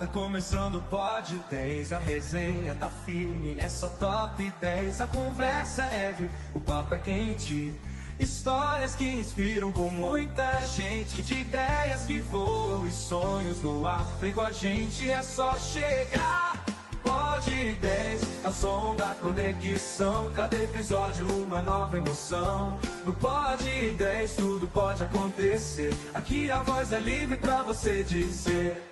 Tá começando o Pod 10, a resenha tá firme, é só top 10. A conversa é viva, o papo é quente. Histórias que inspiram com muita gente, de ideias que voam e sonhos no ar. Vem com a gente, é só chegar. Pod 10, é o som da conexão. Cada episódio uma nova emoção. No Pod 10 tudo pode acontecer. Aqui a voz é livre pra você dizer.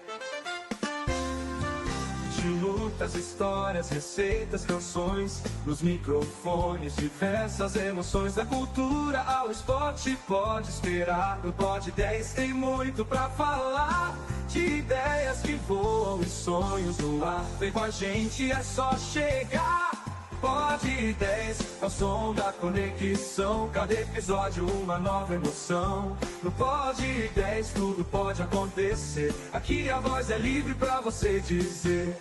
De lutas, histórias, receitas, canções. Nos microfones, diversas emoções. Da cultura ao esporte, pode esperar. No Pod 10 tem muito pra falar. De ideias que voam e sonhos no ar. Vem com a gente, é só chegar. Pod 10, é o som da conexão. Cada episódio uma nova emoção. No Pod 10 tudo pode acontecer. Aqui a voz é livre pra você dizer.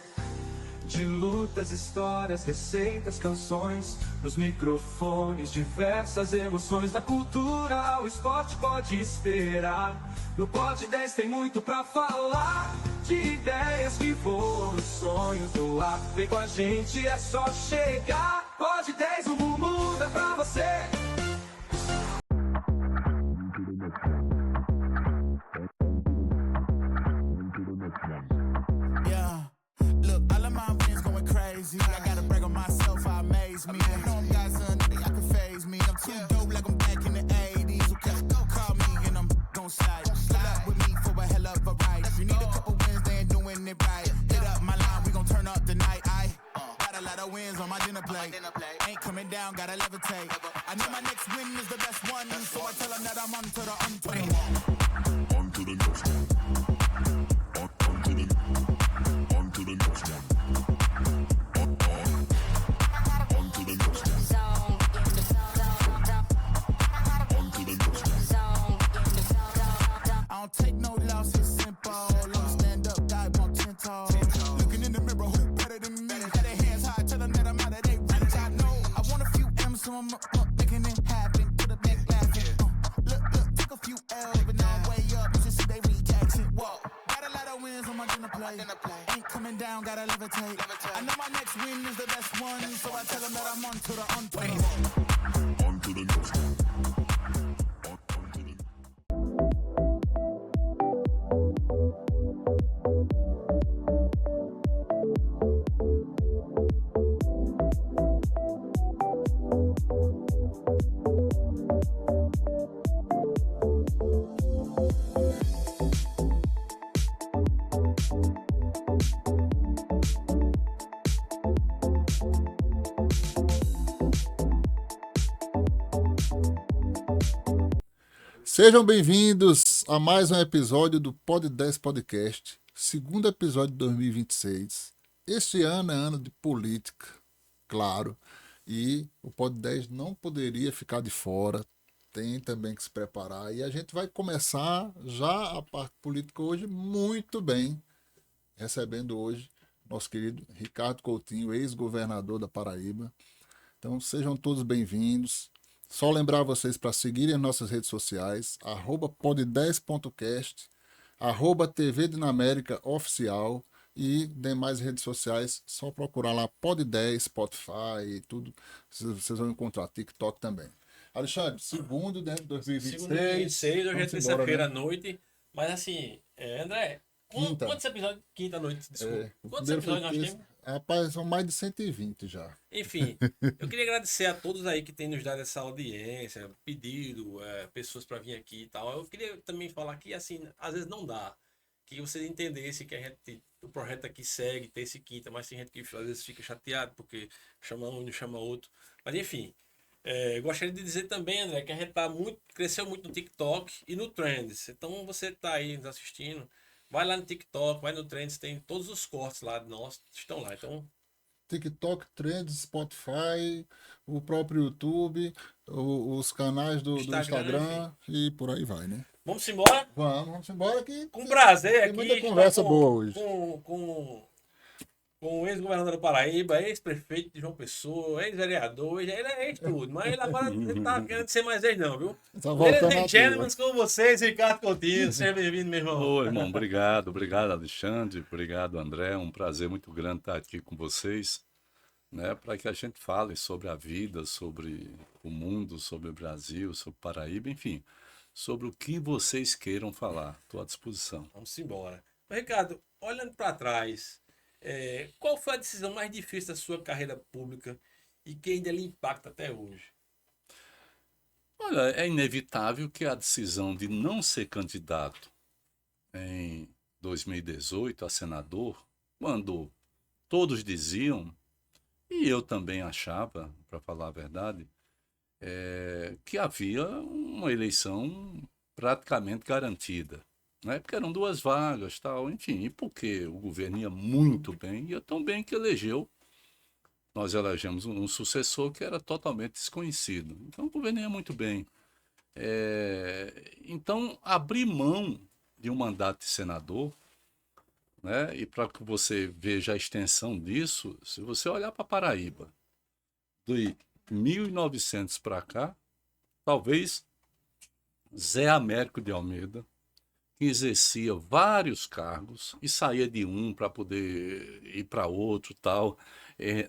De lutas, histórias, receitas, canções. Nos microfones, diversas emoções. Da cultura ao esporte pode esperar. No Pod 10 tem muito pra falar. De ideias que voam, sonhos no ar. Vem com a gente, é só chegar. Pod 10, o mundo muda pra você. I gotta brag on myself, I amaze me. I know I'm got something that can phase me. I'm too dope like I'm back in the 80s. Okay, call me and I'm gon' slide. Slide up with me for a hell of a ride. You need a couple wins, they ain't doing it right. Hit up my line, we gon' turn up the night. I got a lot of wins on my dinner plate. Ain't coming down, gotta levitate. I know my next win is the best one, so I tell them that I'm on to the one. On to the next one. On to the next one. I don't take no loss, it's simple. I'm a stand-up guy, want 10 toes. Looking in the mirror, who better than me? Got their hands high, tell them that I'm out of their reach. I know I want a few M's, so I'm up, making it happen. Put a back laughing. Look, took a few L's, but now I'm way up. You should see they reaction. Whoa, got a lot of wins on my dinner plate. Ain't coming down, gotta levitate. I know my next win is the best one, so I tell them that I'm on to the on. On to the next one. Sejam bem-vindos a mais um episódio do Pod 10 Podcast, segundo episódio de 2026. Este ano é ano de política, claro, e o Pod 10 não poderia ficar de fora, tem também que se preparar. E a gente vai começar já a parte política hoje muito bem, recebendo hoje nosso querido Ricardo Coutinho, ex-governador da Paraíba. Então sejam todos bem-vindos. Só lembrar vocês para seguirem as nossas redes sociais, @pod10.cast, @TV Dinamérica Oficial e demais redes sociais, só procurar lá Pod10, Spotify e tudo, vocês vão encontrar TikTok também. Alexandre, segundo, né, 2026. Segundo 2026, hoje é terça-feira à né? noite, mas assim, André, Quinta. quantos episódios? Quinta-noite, desculpa. O Quantos primeiro episódios nós foi temos? Rapaz, são mais de 120 já. Enfim, eu queria agradecer a todos aí que têm nos dado essa audiência, pedido, pessoas para vir aqui e tal. Eu queria também falar que, assim, às vezes não dá. Que vocês entendessem que o projeto aqui segue, terça e quinta, mas tem gente que às vezes fica chateado porque chama um e não chama outro. Mas enfim, gostaria de dizer também, André, que a gente cresceu muito no TikTok e no Trends. Então você tá aí nos assistindo, vai lá no TikTok, vai no Trends, tem todos os cortes lá nossos, estão lá. Então, TikTok, Trends, Spotify, o próprio YouTube, os canais do Instagram e por aí vai, né? vamos embora? Vamos embora que Com prazer tem aqui. muita conversa boa hoje. Com Com o ex-governador da Paraíba, ex-prefeito de João Pessoa, ex-vereador, ele é ex-tudo, mas ele agora ele tá querendo ser mais ex não, viu? Tá Ladies voltando and à gentlemen, ativa. com vocês, Ricardo Coutinho, seja bem-vindo, meu irmão. Ô, irmão, obrigado, Alexandre, obrigado, André. Um prazer muito grande estar aqui com vocês, né, para que a gente fale sobre a vida, sobre o mundo, sobre o Brasil, sobre Paraíba, enfim, sobre o que vocês queiram falar. Estou à disposição. Vamos embora. Mas, Ricardo, olhando para trás, qual foi a decisão mais difícil da sua carreira pública e que ainda lhe impacta até hoje? Olha, é inevitável que a decisão de não ser candidato em 2018 a senador, quando todos diziam, e eu também achava, para falar a verdade, que havia uma eleição praticamente garantida, né? Porque eram duas vagas, tal, enfim, e porque o governo ia muito bem, ia tão bem que nós elegemos um sucessor que era totalmente desconhecido. Então o governo ia muito bem. Então, abrir mão de um mandato de senador, né? E para que você veja a extensão disso, se você olhar para Paraíba, de 1900 para cá, talvez Zé Américo de Almeida, que exercia vários cargos e saía de um para poder ir para outro, tal,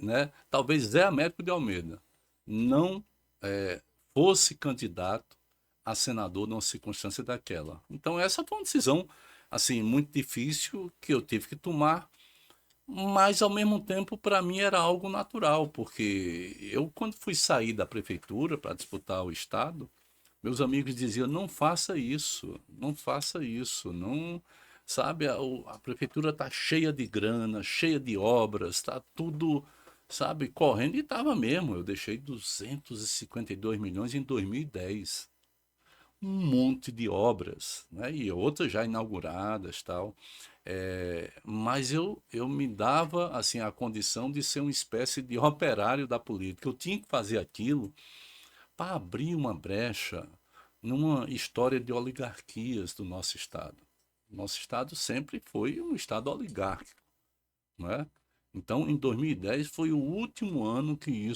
né? Talvez Zé Américo de Almeida não fosse candidato a senador numa circunstância daquela. Então essa foi uma decisão assim muito difícil que eu tive que tomar, mas ao mesmo tempo para mim era algo natural, porque eu quando fui sair da prefeitura para disputar o estado, meus amigos diziam: não faça isso, não faça isso, não, sabe, a prefeitura está cheia de grana, cheia de obras, está tudo, sabe, correndo, e estava mesmo. Eu deixei 252 milhões em 2010, um monte de obras, né? E outras já inauguradas, tal. Mas eu me dava assim a condição de ser uma espécie de operário da política. Eu tinha que fazer aquilo para abrir uma brecha numa história de oligarquias do nosso Estado. Nosso Estado sempre foi um Estado oligárquico, não é? Então, em 2010 foi o último ano que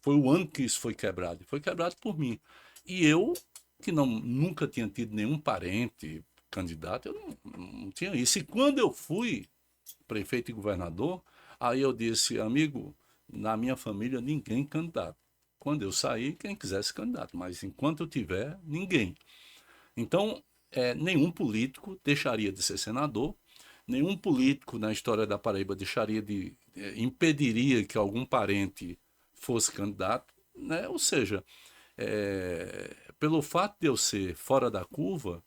foi o ano que isso foi quebrado. Foi quebrado por mim. E eu, que nunca tinha tido nenhum parente candidato, eu não tinha isso. E quando eu fui prefeito e governador, aí eu disse: amigo, na minha família ninguém candidato. Quando eu sair, quem quisesse candidato, mas enquanto eu tiver, ninguém. Então, nenhum político deixaria de ser senador, nenhum político na história da Paraíba impediria que algum parente fosse candidato, né? Ou seja, pelo fato de eu ser fora da curva,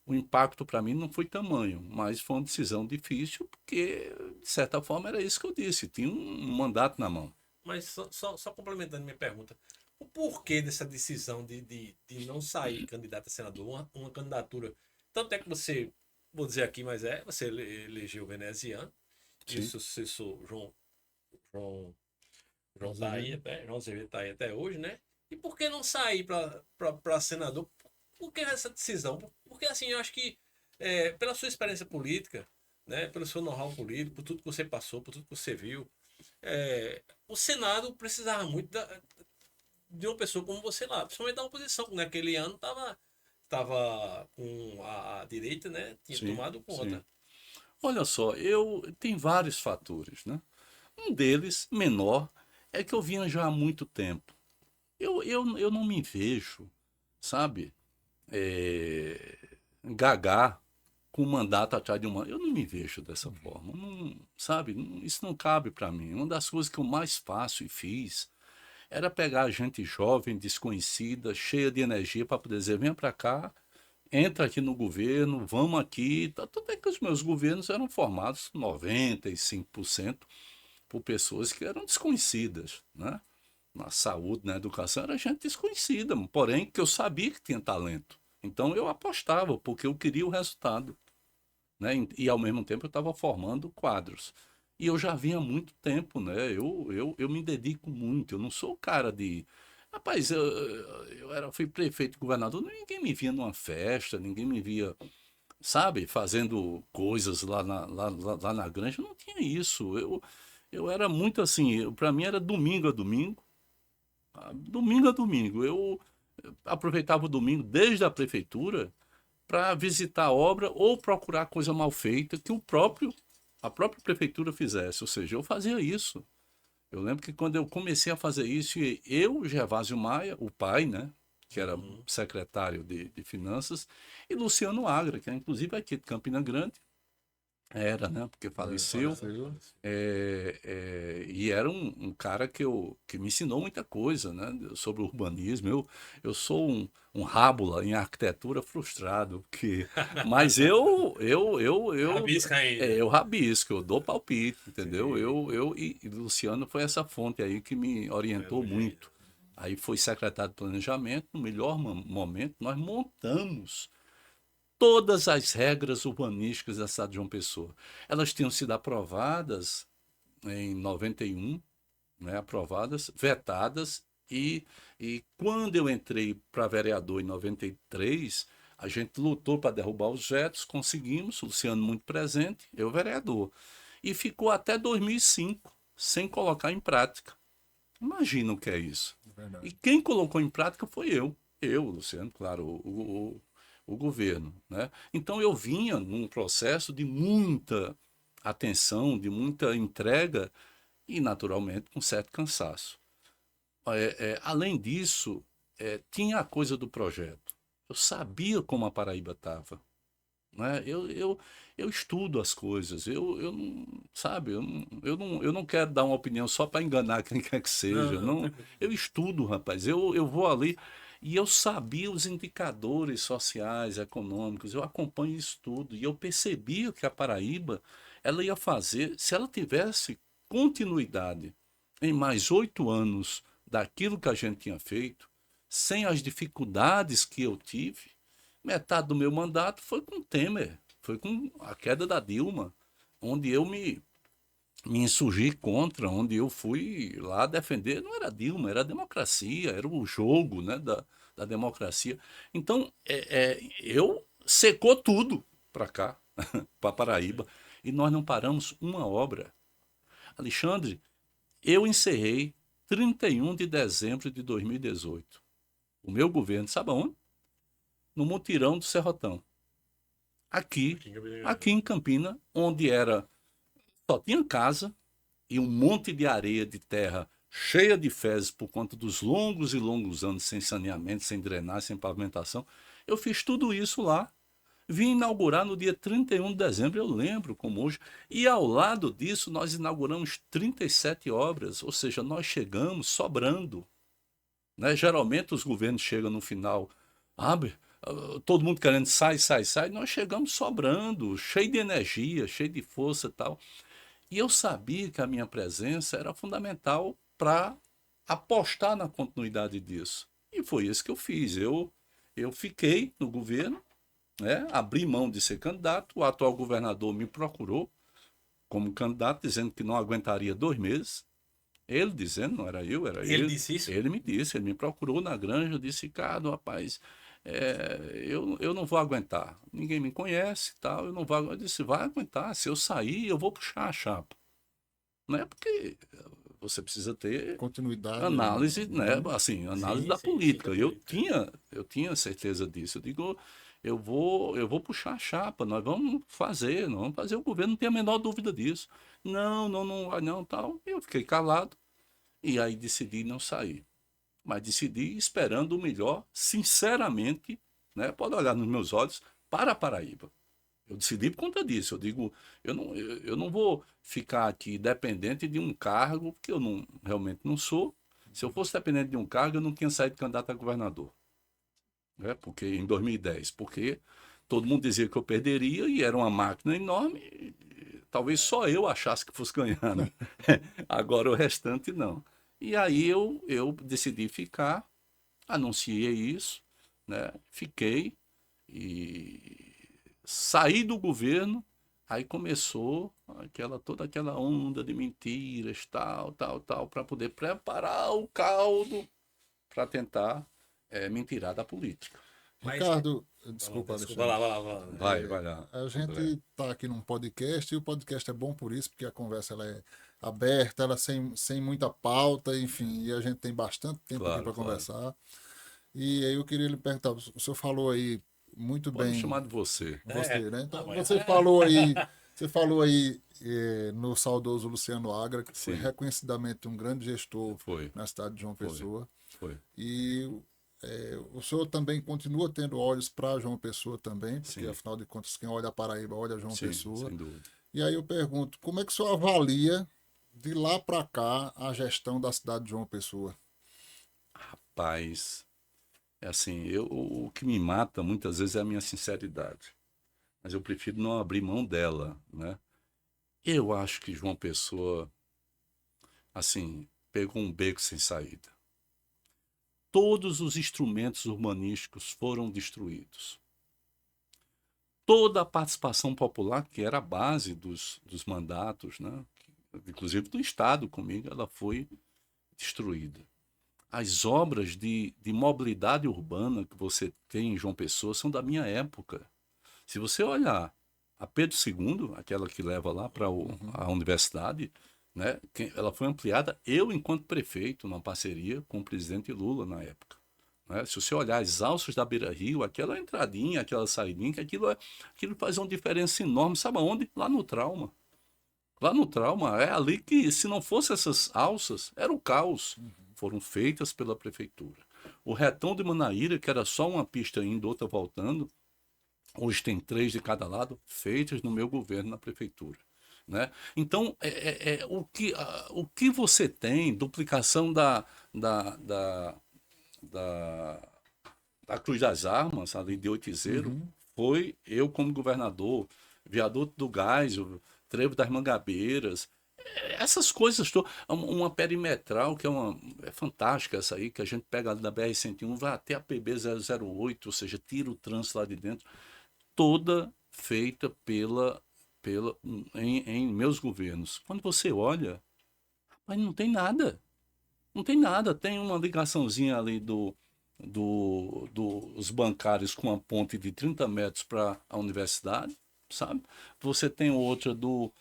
o impacto para mim não foi tamanho, mas foi uma decisão difícil, porque, de certa forma, era isso que eu disse, tinha um mandato na mão. Mas só complementando minha pergunta, o porquê dessa decisão de não sair candidato a senador, uma candidatura, tanto é que você, vou dizer aqui, mas você elegeu o veneziano, e o sucessor João tá aí até, João Azevedo tá aí até hoje, né? E por que não sair para senador? Por que essa decisão? Porque assim, eu acho que pela sua experiência política, né, pelo seu know-how político, por tudo que você passou, por tudo que você viu, o Senado precisava muito de uma pessoa como você lá, principalmente da oposição, que naquele ano estava com a direita, né, tinha tomado conta. Sim. Olha só, tem vários fatores, né? Um deles, menor, é que eu vinha já há muito tempo. Eu não me vejo, sabe, gagá com um mandato atrás de uma. Eu não me vejo dessa forma, não, sabe? Isso não cabe para mim. Uma das coisas que eu mais faço e fiz era pegar gente jovem, desconhecida, cheia de energia para poder dizer: venha para cá, entra aqui no governo, vamos aqui. Tudo bem que os meus governos eram formados 95% por pessoas que eram desconhecidas, né? Na saúde, na educação, era gente desconhecida, porém que eu sabia que tinha talento. Então eu apostava, porque eu queria o resultado, né? E ao mesmo tempo eu estava formando quadros. E eu já vinha há muito tempo, né? Eu me dedico muito, eu não sou o cara de... Rapaz, fui prefeito e governador, ninguém me via numa festa, ninguém me via sabe, fazendo coisas lá na granja. Não tinha isso. Eu era muito assim, para mim era domingo a domingo, domingo a domingo. Eu aproveitava o domingo desde a prefeitura para visitar a obra ou procurar coisa mal feita que a própria prefeitura fizesse. Ou seja, eu fazia isso. Eu lembro que quando eu comecei a fazer isso, eu, Gervásio Maia, o pai, né, que era secretário de Finanças, e Luciano Agra, que é inclusive aqui de Campina Grande, era, né, porque faleceu. E era um cara que me ensinou muita coisa, né, sobre urbanismo. Eu sou um rábula em arquitetura frustrado, mas eu Rabisca ainda. eu rabisco, eu dou palpite, entendeu? E Luciano foi essa fonte aí que me orientou muito. Aí foi secretário de planejamento, no melhor momento, nós montamos todas as regras urbanísticas da cidade de João Pessoa. Elas tinham sido aprovadas em 91, né, aprovadas, vetadas, e quando eu entrei para vereador em 93, a gente lutou para derrubar os vetos, conseguimos, o Luciano muito presente, eu vereador. E ficou até 2005 sem colocar em prática. Imagina o que é isso. E quem colocou em prática foi eu, Luciano, claro, o governo, né? Então eu vinha num processo de muita atenção, de muita entrega e, naturalmente, com certo cansaço. Além disso, tinha a coisa do projeto. Eu sabia como a Paraíba estava, né? Eu estudo as coisas, eu não, sabe, eu não quero dar uma opinião só para enganar quem quer que seja. Não, eu estudo, rapaz, eu vou ali e eu sabia os indicadores sociais, econômicos, eu acompanho isso tudo e eu percebia que a Paraíba ela ia fazer, se ela tivesse continuidade em mais 8 anos daquilo que a gente tinha feito, sem as dificuldades que eu tive, metade do meu mandato foi com Temer, foi com a queda da Dilma, onde eu me insurgi contra, onde eu fui lá defender, não era Dilma, era a democracia, era o jogo, né, da democracia. Então, eu secou tudo para cá, para Paraíba, e nós não paramos uma obra. Alexandre, eu encerrei 31 de dezembro de 2018. O meu governo, sabe aonde? No mutirão do Serrotão. Aqui em Campina, onde só tinha casa e um monte de areia de terra cheia de fezes por conta dos longos e longos anos sem saneamento, sem drenagem, sem pavimentação. Eu fiz tudo isso lá. Vim inaugurar no dia 31 de dezembro, eu lembro como hoje. E ao lado disso, nós inauguramos 37 obras, ou seja, nós chegamos sobrando, né? Geralmente os governos chegam no final, abre, todo mundo querendo sai. Nós chegamos sobrando, cheio de energia, cheio de força e tal. E eu sabia que a minha presença era fundamental para apostar na continuidade disso. E foi isso que eu fiz. Eu fiquei no governo, né? Abri mão de ser candidato. O atual governador me procurou como candidato, dizendo que não aguentaria 2 meses. Ele dizendo, não era eu, era ele. Ele disse isso? Ele me disse, ele me procurou na granja, disse, Ricardo, rapaz, eu não vou aguentar. Ninguém me conhece e tal, eu não vou aguentar. Eu disse, vai aguentar, se eu sair, eu vou puxar a chapa. Não é porque você precisa ter Continuidade. análise, né? Assim, análise Sim, da sim, política. sim, Eu tinha certeza disso. Eu digo, eu vou puxar a chapa, nós vamos fazer, o governo, não tem a menor dúvida disso. Não vai não, tal. Eu fiquei calado e aí decidi não sair. Mas decidi esperando o melhor, sinceramente, né? Pode olhar nos meus olhos, para a Paraíba. Eu decidi por conta disso. Eu digo, eu não vou ficar aqui dependente de um cargo, que eu realmente não sou. Se eu fosse dependente de um cargo, eu não tinha saído candidato a governador. Né? Porque, em 2010, porque todo mundo dizia que eu perderia e era uma máquina enorme. Talvez só eu achasse que fosse ganhar. Né? Agora o restante não. E aí eu decidi ficar, anunciei isso, né? Fiquei e saí do governo, aí começou toda aquela onda de mentiras, tal, para poder preparar o caldo para tentar me tirar da política. Mas- Ricardo, desculpa, Desculpa, Alexandre. vai lá. A gente está aqui num podcast e o podcast é bom por isso, porque a conversa ela é aberta, ela sem muita pauta, enfim, e a gente tem bastante tempo Claro, aqui para claro. conversar. E aí eu queria lhe perguntar, o senhor falou aí muito Pode me bem, chamar de você. você, né? Então, não, mas- você falou aí no saudoso Luciano Agra, que foi Sim. reconhecidamente um grande gestor Foi. na cidade de João Pessoa. Foi. E o senhor também continua tendo olhos para João Pessoa também, porque Sim. afinal de contas, quem olha a Paraíba olha João Sim, Pessoa. sem dúvida. E aí eu pergunto, como é que o senhor avalia de lá para cá a gestão da cidade de João Pessoa? Rapaz, é assim, o que me mata muitas vezes é a minha sinceridade. Mas eu prefiro não abrir mão dela, né? Eu acho que João Pessoa, assim, pegou um beco sem saída. Todos os instrumentos urbanísticos foram destruídos. Toda a participação popular, que era a base dos mandatos, né? Inclusive do Estado comigo, ela foi destruída. As obras de mobilidade urbana que você tem em João Pessoa são da minha época. Se você olhar a Pedro II, aquela que leva lá para a universidade, né, ela foi ampliada, eu enquanto prefeito, numa parceria com o presidente Lula na época. Né? Se você olhar as alças da Beira-Rio, aquela entradinha, aquela saidinha, que aquilo faz uma diferença enorme. Sabe aonde? Lá no Trauma. Lá no Trauma, é ali que, se não fosse essas alças, era o caos. Foram feitas pela prefeitura. O retão de Manaíra, que era só uma pista indo, outra voltando, hoje tem 3 de cada lado, feitas no meu governo, na prefeitura. Né? Então, o que você tem, duplicação da Cruz das Armas, ali de Oitizeiro, foi eu como governador, Viaduto do Gás, o Trevo das Mangabeiras, essas coisas, uma perimetral que é fantástica essa aí, que a gente pega ali da BR-101, vai até a PB-008, ou seja, tira o trânsito lá de dentro, toda feita em meus governos. Quando você olha, mas não tem nada. Não tem nada. Tem uma ligaçãozinha ali dos bancários com uma ponte de 30 metros para a universidade, sabe? Você tem outra do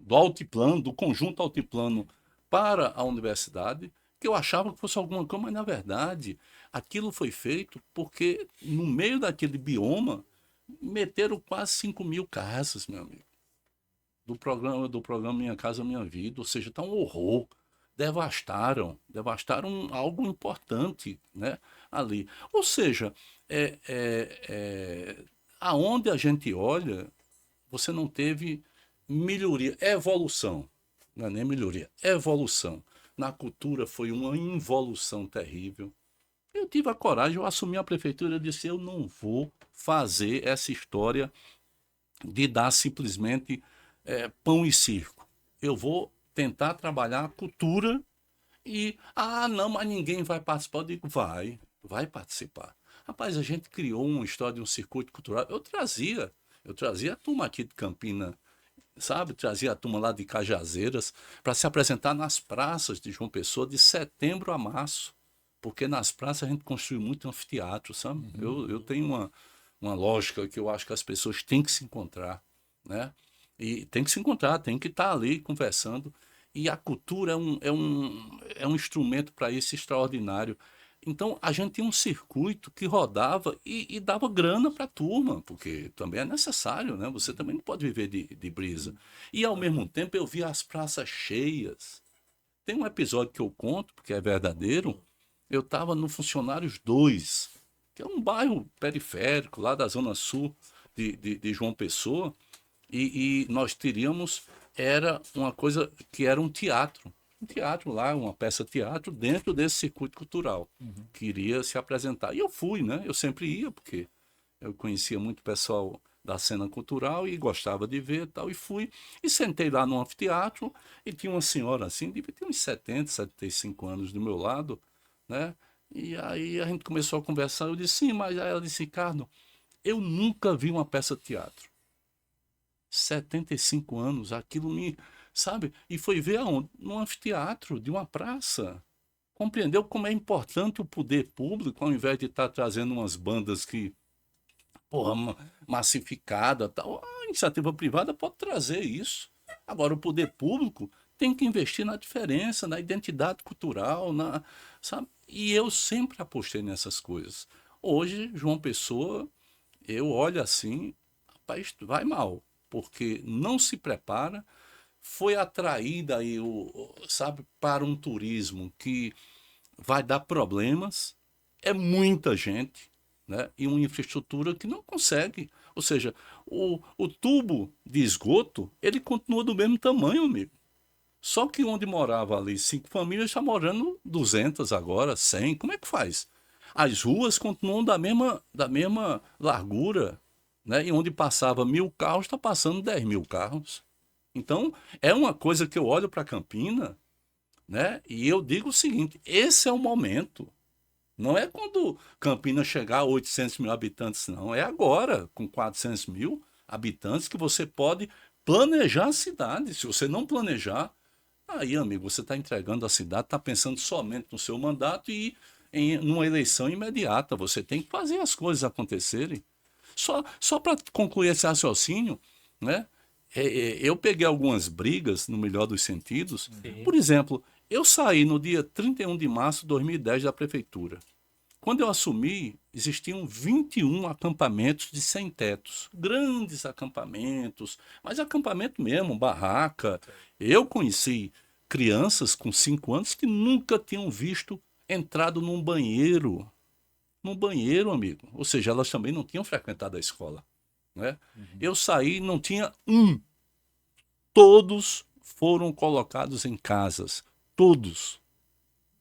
altiplano, do conjunto altiplano para a universidade, que eu achava que fosse alguma coisa, mas na verdade aquilo foi feito porque no meio daquele bioma meteram quase 5.000 casas, meu amigo. Do programa Minha Casa Minha Vida, ou seja, está um horror. Devastaram algo importante, né, ali. Ou seja, aonde a gente olha, você não teve melhoria, evolução, não é nem melhoria, evolução. Na cultura foi uma involução terrível. Eu tive a coragem, eu assumi a prefeitura e disse, eu não vou fazer essa história de dar simplesmente pão e circo. Eu vou tentar trabalhar a cultura e, não, mas ninguém vai participar. Eu digo, vai participar. Rapaz, a gente criou uma história de um circuito cultural. Eu trazia a turma aqui de Campina, sabe? Trazia a turma lá de Cajazeiras para se apresentar nas praças de João Pessoa de setembro a março. Porque nas praças a gente construiu muito anfiteatro, sabe? Eu tenho uma lógica que eu acho que as pessoas têm que se encontrar, né? E tem que se encontrar, tem que estar ali conversando. E a cultura é um instrumento para isso extraordinário. Então, a gente tinha um circuito que rodava e dava grana para a turma, porque também é necessário, né? Você também não pode viver de brisa. E, ao mesmo tempo, eu via as praças cheias. Tem um episódio que eu conto, porque é verdadeiro. Eu estava no Funcionários 2, que é um bairro periférico, lá da zona sul de João Pessoa, e nós teríamos, era uma coisa que era um teatro lá, uma peça teatro dentro desse circuito cultural, que iria se apresentar. E eu fui, né? Eu sempre ia, porque eu conhecia muito pessoal da cena cultural e gostava de ver e tal, e fui, e sentei lá no anfiteatro, e tinha uma senhora assim, devia ter uns 70, 75 anos do meu lado, né? E aí a gente começou a conversar, eu disse, sim, mas aí ela disse, Ricardo, eu nunca vi uma peça de teatro. 75 anos, aquilo me, sabe? E foi ver aonde? No anfiteatro de uma praça. Compreendeu como é importante o poder público, ao invés de estar trazendo umas bandas que, porra, massificada, tal. A iniciativa privada pode trazer isso. Agora, o poder público tem que investir na diferença, na identidade cultural, sabe? E eu sempre apostei nessas coisas. Hoje, João Pessoa, eu olho assim, rapaz, vai mal, porque não se prepara, foi atraída aí, sabe, para um turismo que vai dar problemas, é muita gente, né? E uma infraestrutura que não consegue. Ou seja, o tubo de esgoto, ele continua do mesmo tamanho, amigo. Só que onde morava ali 5 famílias, está morando 200 agora, 100. Como é que faz? As ruas continuam da mesma largura, né? E onde passava 1.000 carros, está passando 10.000 carros. Então, é uma coisa que eu olho para Campina, né? E eu digo o seguinte, esse é o momento. Não é quando Campina chegar a 800 mil habitantes, não. É agora, com 400 mil habitantes, que você pode planejar a cidade. Se você não planejar, aí, amigo, você está entregando a cidade, está pensando somente no seu mandato e numa eleição imediata. Você tem que fazer as coisas acontecerem. Só para concluir esse raciocínio, né? Eu peguei algumas brigas, no melhor dos sentidos. Sim. Por exemplo, eu saí no dia 31 de março de 2010 da prefeitura. Quando eu assumi, existiam 21 acampamentos de sem tetos. Grandes acampamentos, mas acampamento mesmo, barraca. Eu conheci crianças com 5 anos que nunca tinham visto entrado num banheiro. Num banheiro, amigo. Ou seja, elas também não tinham frequentado a escola, né? Eu saí, não tinha um. Todos foram colocados em casas. Todos.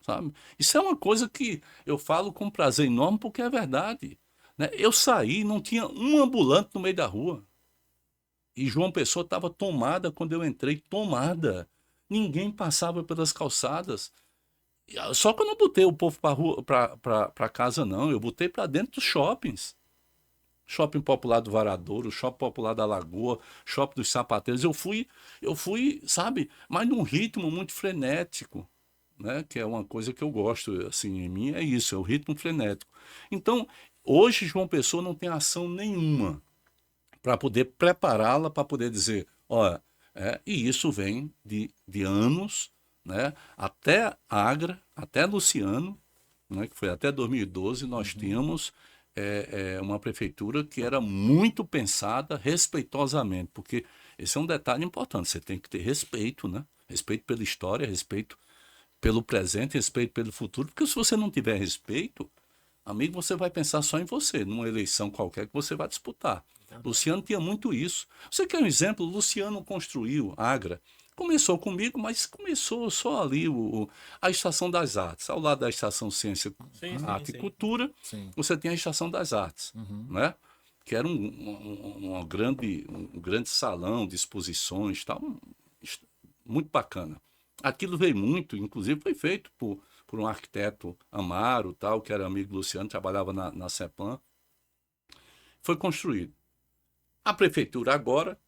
Sabe? Isso é uma coisa que eu falo com prazer enorme porque é verdade, né? Eu saí, não tinha um ambulante no meio da rua. E João Pessoa estava tomada quando eu entrei, tomada. Ninguém passava pelas calçadas. Só que eu não botei o povo para casa, não. Eu botei para dentro dos shoppings. Shopping Popular do Varadouro, Shopping Popular da Lagoa, Shopping dos Sapateiros. Eu fui, sabe, mas num ritmo muito frenético, né? Que é uma coisa que eu gosto, assim, em mim é isso, é o ritmo frenético. Então, hoje João Pessoa não tem ação nenhuma para poder prepará-la, para poder dizer, olha, e isso vem de anos, né? Até Agra, até Luciano, né? Que foi até 2012, nós tínhamos uma prefeitura que era muito pensada respeitosamente, porque esse é um detalhe importante, você tem que ter respeito, né? Respeito pela história, respeito pelo presente, respeito pelo futuro, porque se você não tiver respeito, amigo, você vai pensar só em você, numa eleição qualquer que você vai disputar. Luciano tinha muito isso. Você quer um exemplo? Luciano construiu Agra. Começou comigo, mas começou só ali a Estação das Artes. Ao lado da Estação Ciência, Arte e Cultura, você tem a Estação das Artes, né? Que era um grande salão de exposições, tal, muito bacana. Aquilo veio muito, inclusive foi feito por um arquiteto Amaro, tal, que era amigo do Luciano, trabalhava na CEPAM. Foi construído. A prefeitura agora,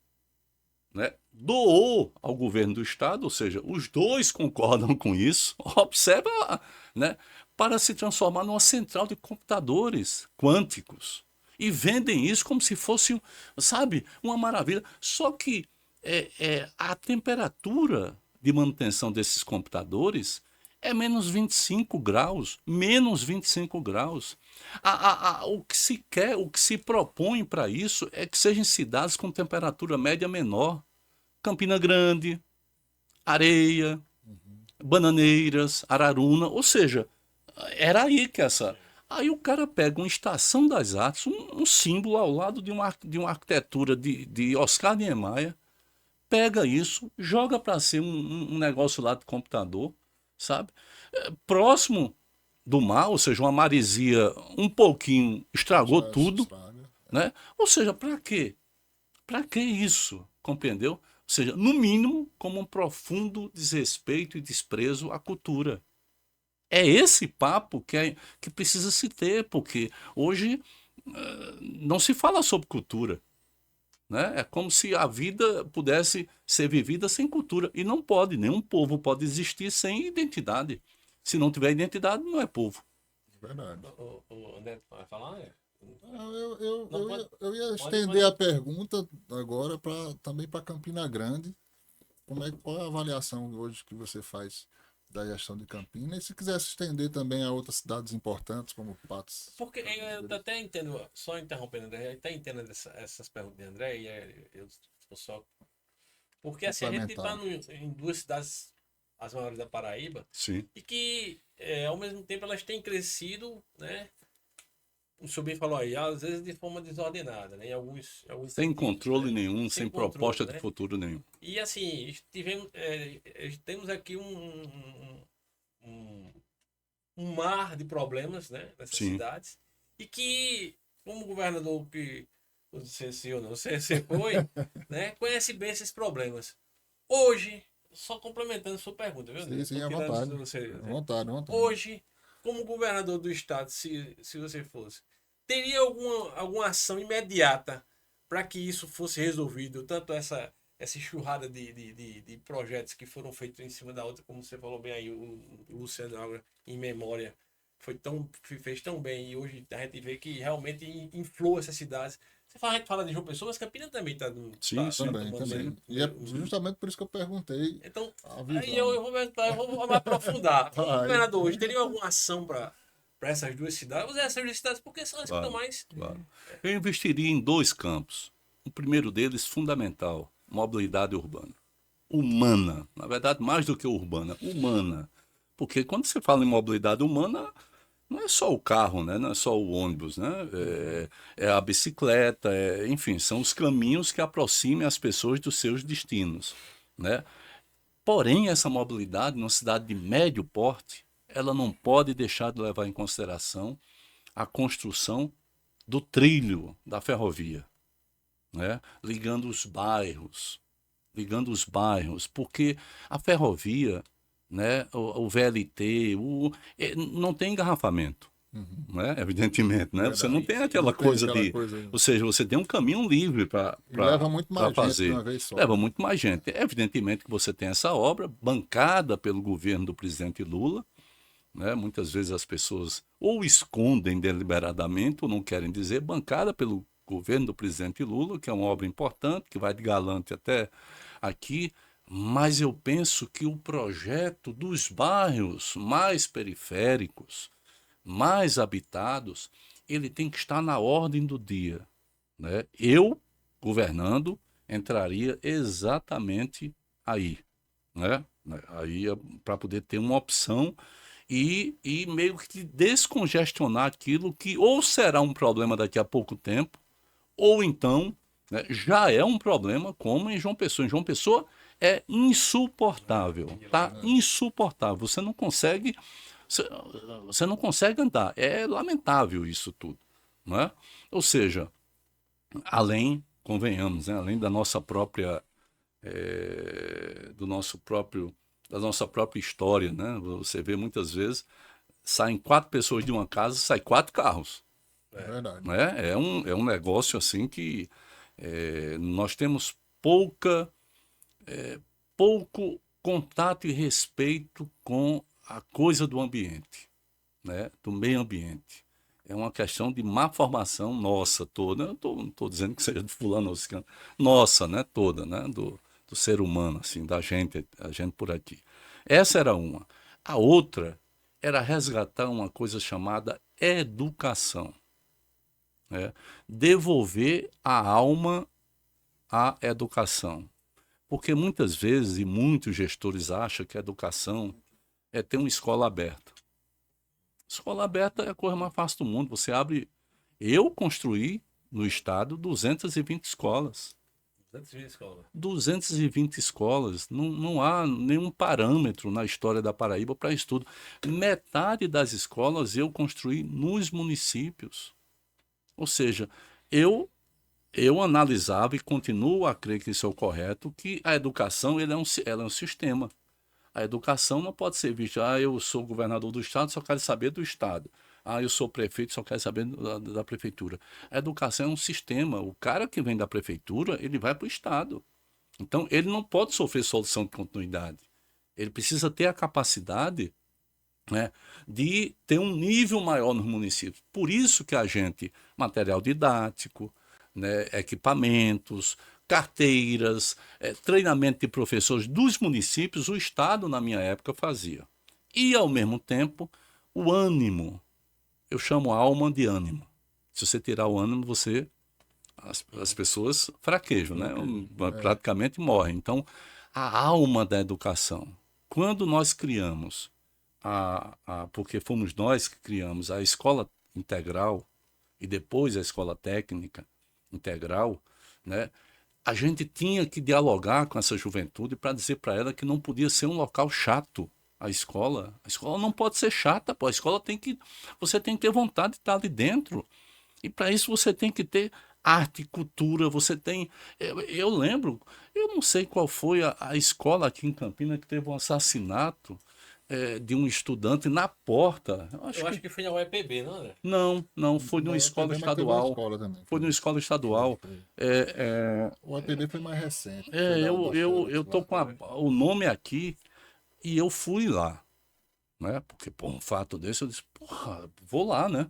né, doou ao governo do estado, ou seja, os dois concordam com isso, observa, né, para se transformar numa central de computadores quânticos. E vendem isso como se fosse, sabe, uma maravilha. Só que a temperatura de manutenção desses computadores é menos 25 graus, menos 25 graus. O que se quer, o que se propõe para isso é que sejam cidades com temperatura média menor. Campina Grande, Areia, Bananeiras, Araruna, ou seja, era aí que essa... Aí o cara pega uma Estação das Artes, um símbolo ao lado de uma arquitetura de Oscar Niemeyer, pega isso, joga para ser um negócio lá de computador, sabe? Próximo do mar, ou seja, uma maresia um pouquinho estragou tudo, né? Ou seja, para quê? Para que isso? Compreendeu? Ou seja, no mínimo, como um profundo desrespeito e desprezo à cultura. É esse papo que precisa se ter, porque hoje não se fala sobre cultura, né? É como se a vida pudesse ser vivida sem cultura. E não pode, nenhum povo pode existir sem identidade, Se não tiver identidade, não é povo. Verdade. O André vai falar? Eu Não, eu ia pode- estender a pergunta agora também para Campina Grande. Qual é a avaliação hoje que você faz da gestão de Campina? E se quiser se estender também a outras cidades importantes, como Patos. Porque eu até entendo, só interrompendo, André, eu até entendo essas perguntas de André, e eu só. Porque assim, a gente está Complementar. em duas cidades, as maiores da Paraíba, Sim. e que, ao mesmo tempo, elas têm crescido, né? O senhor bem falou aí, às vezes de forma desordenada, né? Em alguns Sem sentidos, controle né? nenhum, Sem sem controle, proposta de né? futuro nenhum. E assim, temos aqui um, um mar de problemas, né, nessas Sim. cidades, e que, como governador que não sei se eu não sei se foi, né, conhece bem esses problemas. Hoje, só complementando sua pergunta, viu, André? Sim, Tô à tirando vontade. você, À né? vontade, à vontade. Hoje, como governador do estado, se você fosse, teria alguma ação imediata para que isso fosse resolvido, tanto essa enxurrada de projetos que foram feitos em cima da outra, como você falou bem aí, o Luciano Agra, em memória, fez tão bem, e hoje a gente vê que realmente inflou essas cidades. A gente fala de João Pessoa, mas Campina também está Sim, sim. Também, tomando também. E é justamente por isso que eu perguntei então, a aí visão. eu vou me aprofundar. Como Vai. governador hoje, teria alguma ação para essas duas cidades? Vou usar essas duas cidades porque são as que estão Claro, mais. claro. Eu investiria em 2 campos. O primeiro deles, fundamental, mobilidade urbana. Humana. Na verdade, mais do que urbana, humana. Porque quando você fala em mobilidade humana, não é só o carro, né? Não é só o ônibus, né? É a bicicleta, enfim, são os caminhos que aproximem as pessoas dos seus destinos, né? Porém, essa mobilidade, numa cidade de médio porte, ela não pode deixar de levar em consideração a construção do trilho da ferrovia, né? Ligando os bairros, porque a ferrovia, né? O VLT, não tem engarrafamento, né? Evidentemente, né? Você não Verdade. tem Não aquela tem coisa aquela de, coisa. ou seja, você tem um caminho livre para E leva muito mais gente de fazer. uma vez só. Leva muito mais gente. Evidentemente que você tem essa obra bancada pelo governo do presidente Lula, né? Muitas vezes as pessoas ou escondem deliberadamente ou não querem dizer, bancada pelo governo do presidente Lula, que é uma obra importante, que vai de Galante até aqui, mas eu penso que o projeto dos bairros mais periféricos, mais habitados, ele tem que estar na ordem do dia, né? Eu, governando, entraria exatamente aí, né? Aí para poder ter uma opção e meio que descongestionar aquilo que ou será um problema daqui a pouco tempo, ou então, né, já é um problema como em João Pessoa. Em João Pessoa é insuportável, tá? Insuportável. Você, você não consegue andar. É lamentável isso tudo, né? Ou seja, além, convenhamos, né, além da nossa própria da nossa própria história, né? Você vê muitas vezes saem 4 pessoas de uma casa, sai 4 carros, Verdade. né? É um negócio assim que nós temos pouco contato e respeito com a coisa do ambiente, né? Do meio ambiente. É uma questão de má formação nossa toda. Eu não estou dizendo que seja de fulano ou ciclano. Nossa, né? Toda, né? Do ser humano, assim, a gente por aqui. Essa era uma. A outra era resgatar uma coisa chamada educação, né? Devolver a alma à educação. Porque muitas vezes, e muitos gestores acham que a educação é ter uma escola aberta. Escola aberta é a coisa mais fácil do mundo. Você abre. Eu construí no estado 220 escolas. 220 escolas. 220 escolas. Não há nenhum parâmetro na história da Paraíba para estudo. Metade das escolas eu construí nos municípios. Ou seja, eu analisava e continuo a crer que isso é o correto, que a educação ela é um sistema. A educação não pode ser vista, eu sou governador do estado, só quero saber do estado. Eu sou prefeito, só quero saber da prefeitura. A educação é um sistema. O cara que vem da prefeitura, ele vai para o estado. Então, ele não pode sofrer solução de continuidade. Ele precisa ter a capacidade né, de ter um nível maior nos municípios. Por isso que a gente, material didático, né, equipamentos, carteiras, treinamento de professores dos municípios, o Estado, na minha época, fazia. E, ao mesmo tempo, o ânimo. Eu chamo alma de ânimo. Se você tirar o ânimo, as pessoas fraquejam, né? Praticamente morrem. Então, a alma da educação. Quando nós criamos, porque fomos nós que criamos a escola integral e depois a escola técnica integral, né? A gente tinha que dialogar com essa juventude para dizer para ela que não podia ser um local chato. A escola não pode ser chata, pô. A escola você tem que ter vontade de estar ali dentro. E para isso você tem que ter arte, cultura, você tem... Eu lembro, eu não sei qual foi a escola aqui em Campinas que teve um assassinato de um estudante na porta. Eu acho que foi na UEPB, não é? Não, foi numa escola estadual. Foi numa escola estadual. O APB foi mais recente. Eu tô com o nome aqui e eu fui lá, né? Porque, por um fato desse, eu disse, porra, vou lá, né?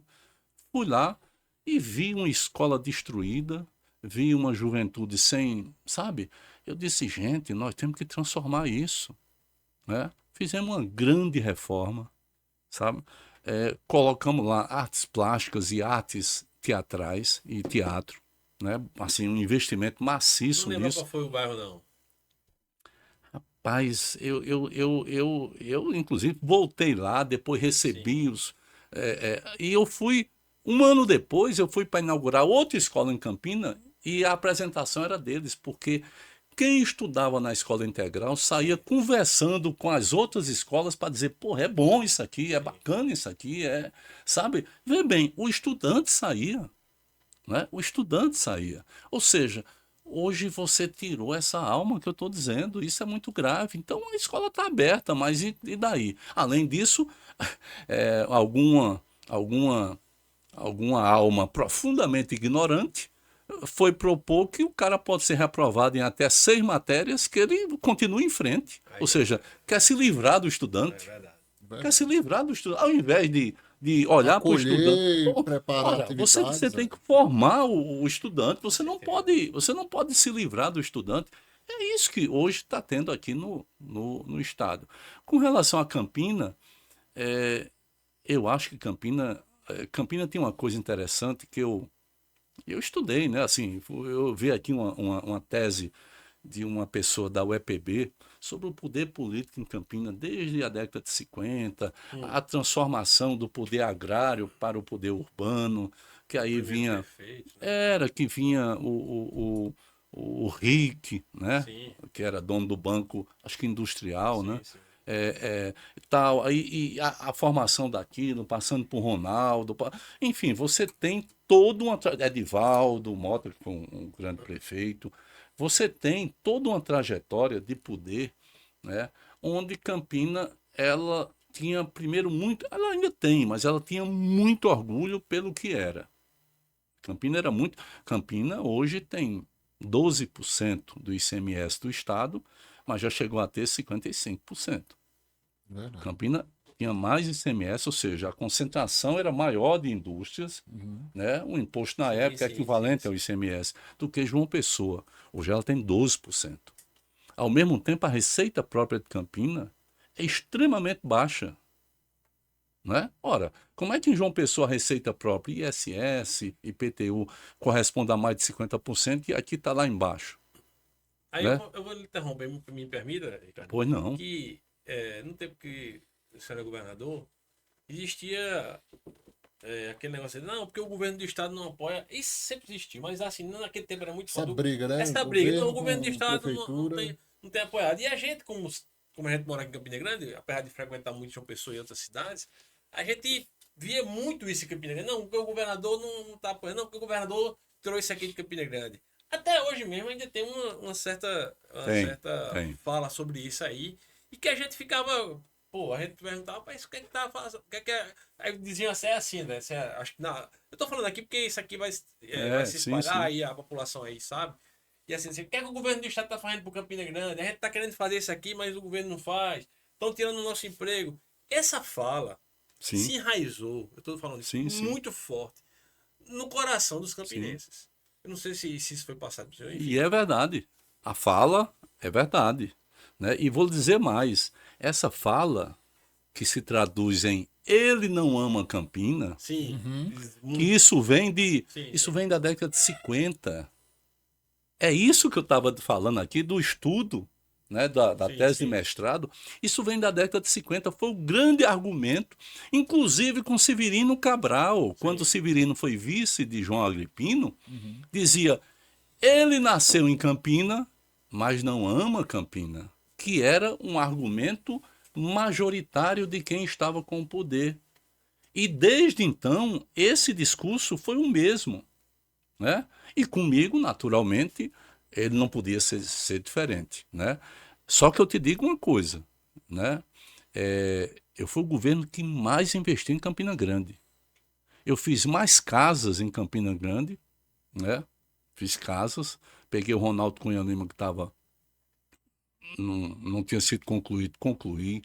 Fui lá e vi uma escola destruída, vi uma juventude sem, sabe? Eu disse, gente, nós temos que transformar isso, né? Fizemos uma grande reforma, sabe? Colocamos lá artes plásticas e artes teatrais e teatro, né? Assim, um investimento maciço Não lembro nisso. qual foi o bairro, não. Rapaz, eu inclusive voltei lá, depois recebi e eu fui, um ano depois, eu fui para inaugurar outra escola em Campina e a apresentação era deles, porque quem estudava na escola integral saía conversando com as outras escolas para dizer, pô, é bom isso aqui, é bacana isso aqui, sabe? Vê bem, o estudante saía, né? O estudante saía. Ou seja, hoje você tirou essa alma que eu estou dizendo, isso é muito grave. Então a escola está aberta, mas e daí? Além disso, alguma alma profundamente ignorante foi propor que o cara pode ser reprovado em até 6 matérias que ele continue em frente. Ou seja, quer se livrar do estudante. É verdade. Quer se livrar do estudante. Ao invés de olhar para o estudante. E preparar atividades. Você tem que formar o estudante. Você não pode se livrar do estudante. É isso que hoje está tendo aqui no estado. Com relação a Campina, eu acho que Campina tem uma coisa interessante que eu estudei, né? Assim, eu vi aqui uma tese de uma pessoa da UEPB sobre o poder político em Campina desde a década de 50, a transformação do poder agrário para o poder urbano, que aí vinha... Perfeito, né? Era que vinha o RIC, né? Sim. Que era dono do banco, acho que industrial, né? Sim. Tal, aí a formação daquilo, passando por Ronaldo, enfim, você tem todo Edivaldo Mota, que foi um grande prefeito, você tem toda uma trajetória de poder, né, onde Campina, ela tinha primeiro muito, ela ainda tem, mas ela tinha muito orgulho pelo que era. Campina hoje tem 12% do ICMS do estado, mas já chegou a ter 55%. Verdade. Campina tinha mais ICMS, ou seja, a concentração era maior de indústrias, né? O imposto na época é equivalente ao ICMS, do que João Pessoa. Hoje ela tem 12%. Ao mesmo tempo, a receita própria de Campina é extremamente baixa. Né? Ora, como é que em João Pessoa a receita própria, ISS, IPTU, corresponde a mais de 50% e aqui está lá embaixo? Aí Né? eu vou lhe interromper, me permita, Ricardo. Pois não. Que no tempo que o senhor era governador, existia aquele negócio de, não, porque o governo do estado não apoia. Isso sempre existiu, mas assim, naquele tempo era muito Essa forte. briga, né? Essa briga, não, o com governo do estado prefeitura. não tem apoiado. E a gente, como a gente mora aqui em Campina Grande, apesar de frequentar muito João Pessoa e outras cidades, a gente via muito isso em Campina Grande. Não, porque o governador não está apoiando, não, porque o governador tirou isso aqui de Campina Grande. Até hoje mesmo ainda tem uma certa fala sobre isso aí. E que a gente ficava, pô, a gente perguntava, mas o que é que tá fazendo? Aí diziam assim, né? Acho que eu tô falando aqui porque isso aqui vai se espalhar aí, a população aí, sabe? E assim, o que é que o governo do estado tá fazendo pro Campina Grande? A gente tá querendo fazer isso aqui, mas o governo não faz. Estão tirando o nosso emprego. Essa fala se Sim, enraizou, eu estou falando isso, sim, sim. muito forte no coração dos campinenses. Eu não sei se isso foi passado para o senhor, enfim. E é verdade. A fala é verdade. Né? E vou dizer mais. Essa fala que se traduz em ele não ama Campina, Sim, que isso vem sim, isso sim. vem da década de 50. É isso que eu estava falando aqui do estudo, né, da Sim, tese de sim. mestrado. Isso vem da década de 50, foi o grande argumento, inclusive com Severino Cabral, quando Severino foi vice de João Agripino, dizia: ele nasceu em Campina, mas não ama Campina, que era um argumento majoritário de quem estava com o poder. E desde então, esse discurso foi o mesmo, né? E comigo, naturalmente, ele não podia ser diferente, né? Só que eu te digo uma coisa, né? Eu fui o governo que mais investiu em Campina Grande. Eu fiz mais casas em Campina Grande, né? Fiz casas, peguei o Ronaldo Cunha Lima que não tinha sido concluído, concluí.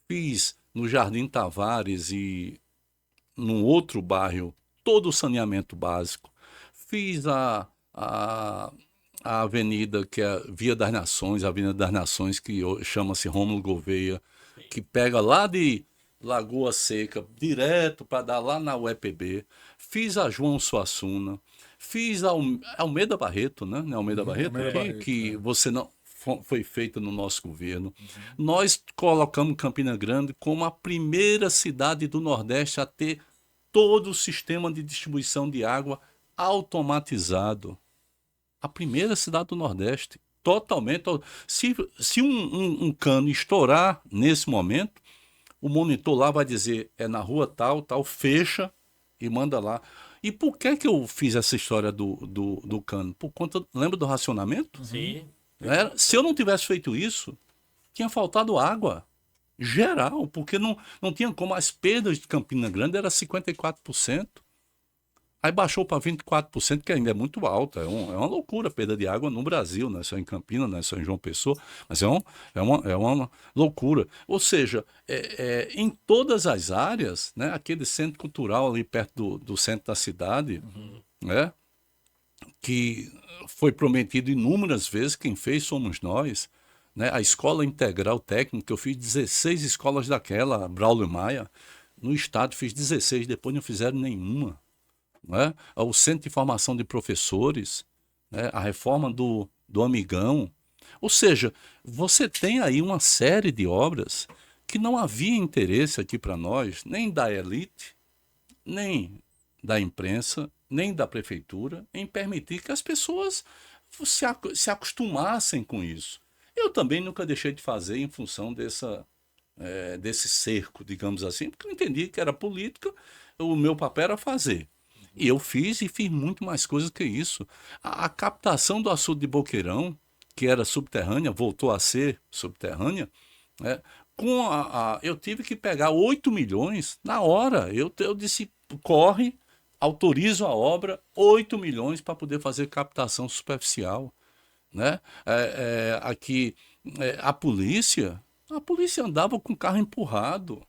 Fiz no Jardim Tavares e num outro bairro todo o saneamento básico. Fiz a avenida que é a Via das Nações, a Avenida das Nações, que chama-se Rômulo Gouveia, que pega lá de Lagoa Seca, direto para dar lá na UEPB. Fiz a João Suassuna, fiz a Almeida Barreto, né? Não é Almeida Barreto Almeida aqui, Barreto, que é. você não foi feita no nosso governo. Nós colocamos Campina Grande como a primeira cidade do Nordeste a ter todo o sistema de distribuição de água automatizado. A primeira cidade do Nordeste. Totalmente. Se um cano estourar nesse momento, o monitor lá vai dizer: é na rua tal, tal, fecha e manda lá. E por que eu fiz essa história do cano? Por conta, lembra do racionamento? Sim. Se eu não tivesse feito isso, tinha faltado água geral, porque não tinha como. As perdas de Campina Grande era 54%. Aí baixou para 24%, que ainda é muito alta. É uma loucura a perda de água no Brasil, não é só em Campinas, não é só em João Pessoa, mas é uma loucura. Ou seja, em todas as áreas, né, aquele centro cultural ali perto do centro da cidade, né, que foi prometido inúmeras vezes, quem fez somos nós. Né? A escola integral técnica, eu fiz 16 escolas daquela, Braulio Maia. No estado fiz 16, depois não fizeram nenhuma. Né? O Centro de Formação de Professores, né? A reforma do Amigão. Ou seja, você tem aí uma série de obras que não havia interesse aqui para nós, nem da elite, nem da imprensa, nem da prefeitura, em permitir que as pessoas se acostumassem com isso. Eu também nunca deixei de fazer em função desse cerco, digamos assim, porque eu entendi que era política, o meu papel era fazer. E eu fiz e fiz muito mais coisas que isso. A captação do açude de Boqueirão, que era subterrânea, voltou a ser subterrânea, né? Eu tive que pegar 8 milhões na hora. Eu disse: corre, autorizo a obra, 8 milhões para poder fazer captação superficial. Né? Aqui, a polícia andava com o carro empurrado.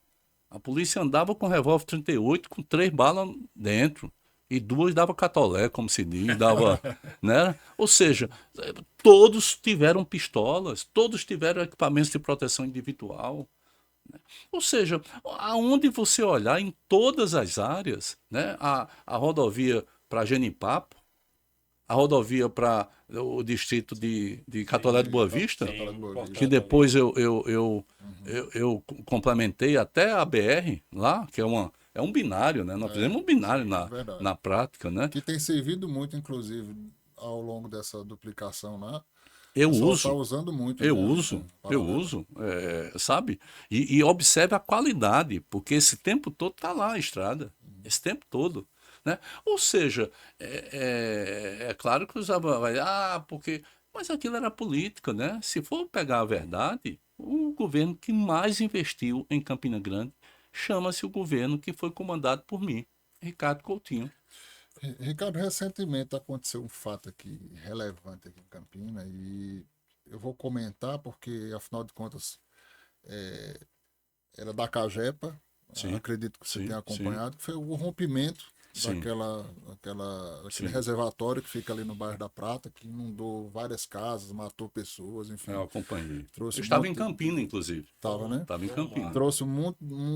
A polícia andava com revólver 38 com 3 balas dentro. E 2 dava catolé, como se diz, dava, né? Ou seja, todos tiveram pistolas, todos tiveram equipamentos de proteção individual. Ou seja, aonde você olhar, em todas as áreas, né? A rodovia para Genipapo, a rodovia para o distrito de Catolé de Boa Vista, Catolé de Boa Vista. que depois eu complementei até a BR lá, que é um binário, né? Nós fizemos um binário verdade. na prática, né? Que tem servido muito, inclusive, ao longo dessa duplicação, né? Eu O pessoal uso. está usando muito. Eu né? uso, Paralela. sabe? E observe a qualidade, porque esse tempo todo está lá a estrada, esse tempo todo. Né? Ou seja, é claro que usava, porque. Mas aquilo era política, né? Se for pegar a verdade, o governo que mais investiu em Campina Grande chama-se o governo que foi comandado por mim, Ricardo Coutinho. Ricardo, recentemente aconteceu um fato aqui relevante aqui em Campina e eu vou comentar porque, afinal de contas, era da Cagepa, Sim. acredito que você Sim, tenha acompanhado, que foi o rompimento Sim. daquele Sim. reservatório que fica ali no bairro da Prata, que inundou várias casas, matou pessoas, enfim. Eu acompanhei. Trouxe Eu um estava em monte- Campina, inclusive. Tava, né? Estava em Vamos lá. Campina. Trouxe um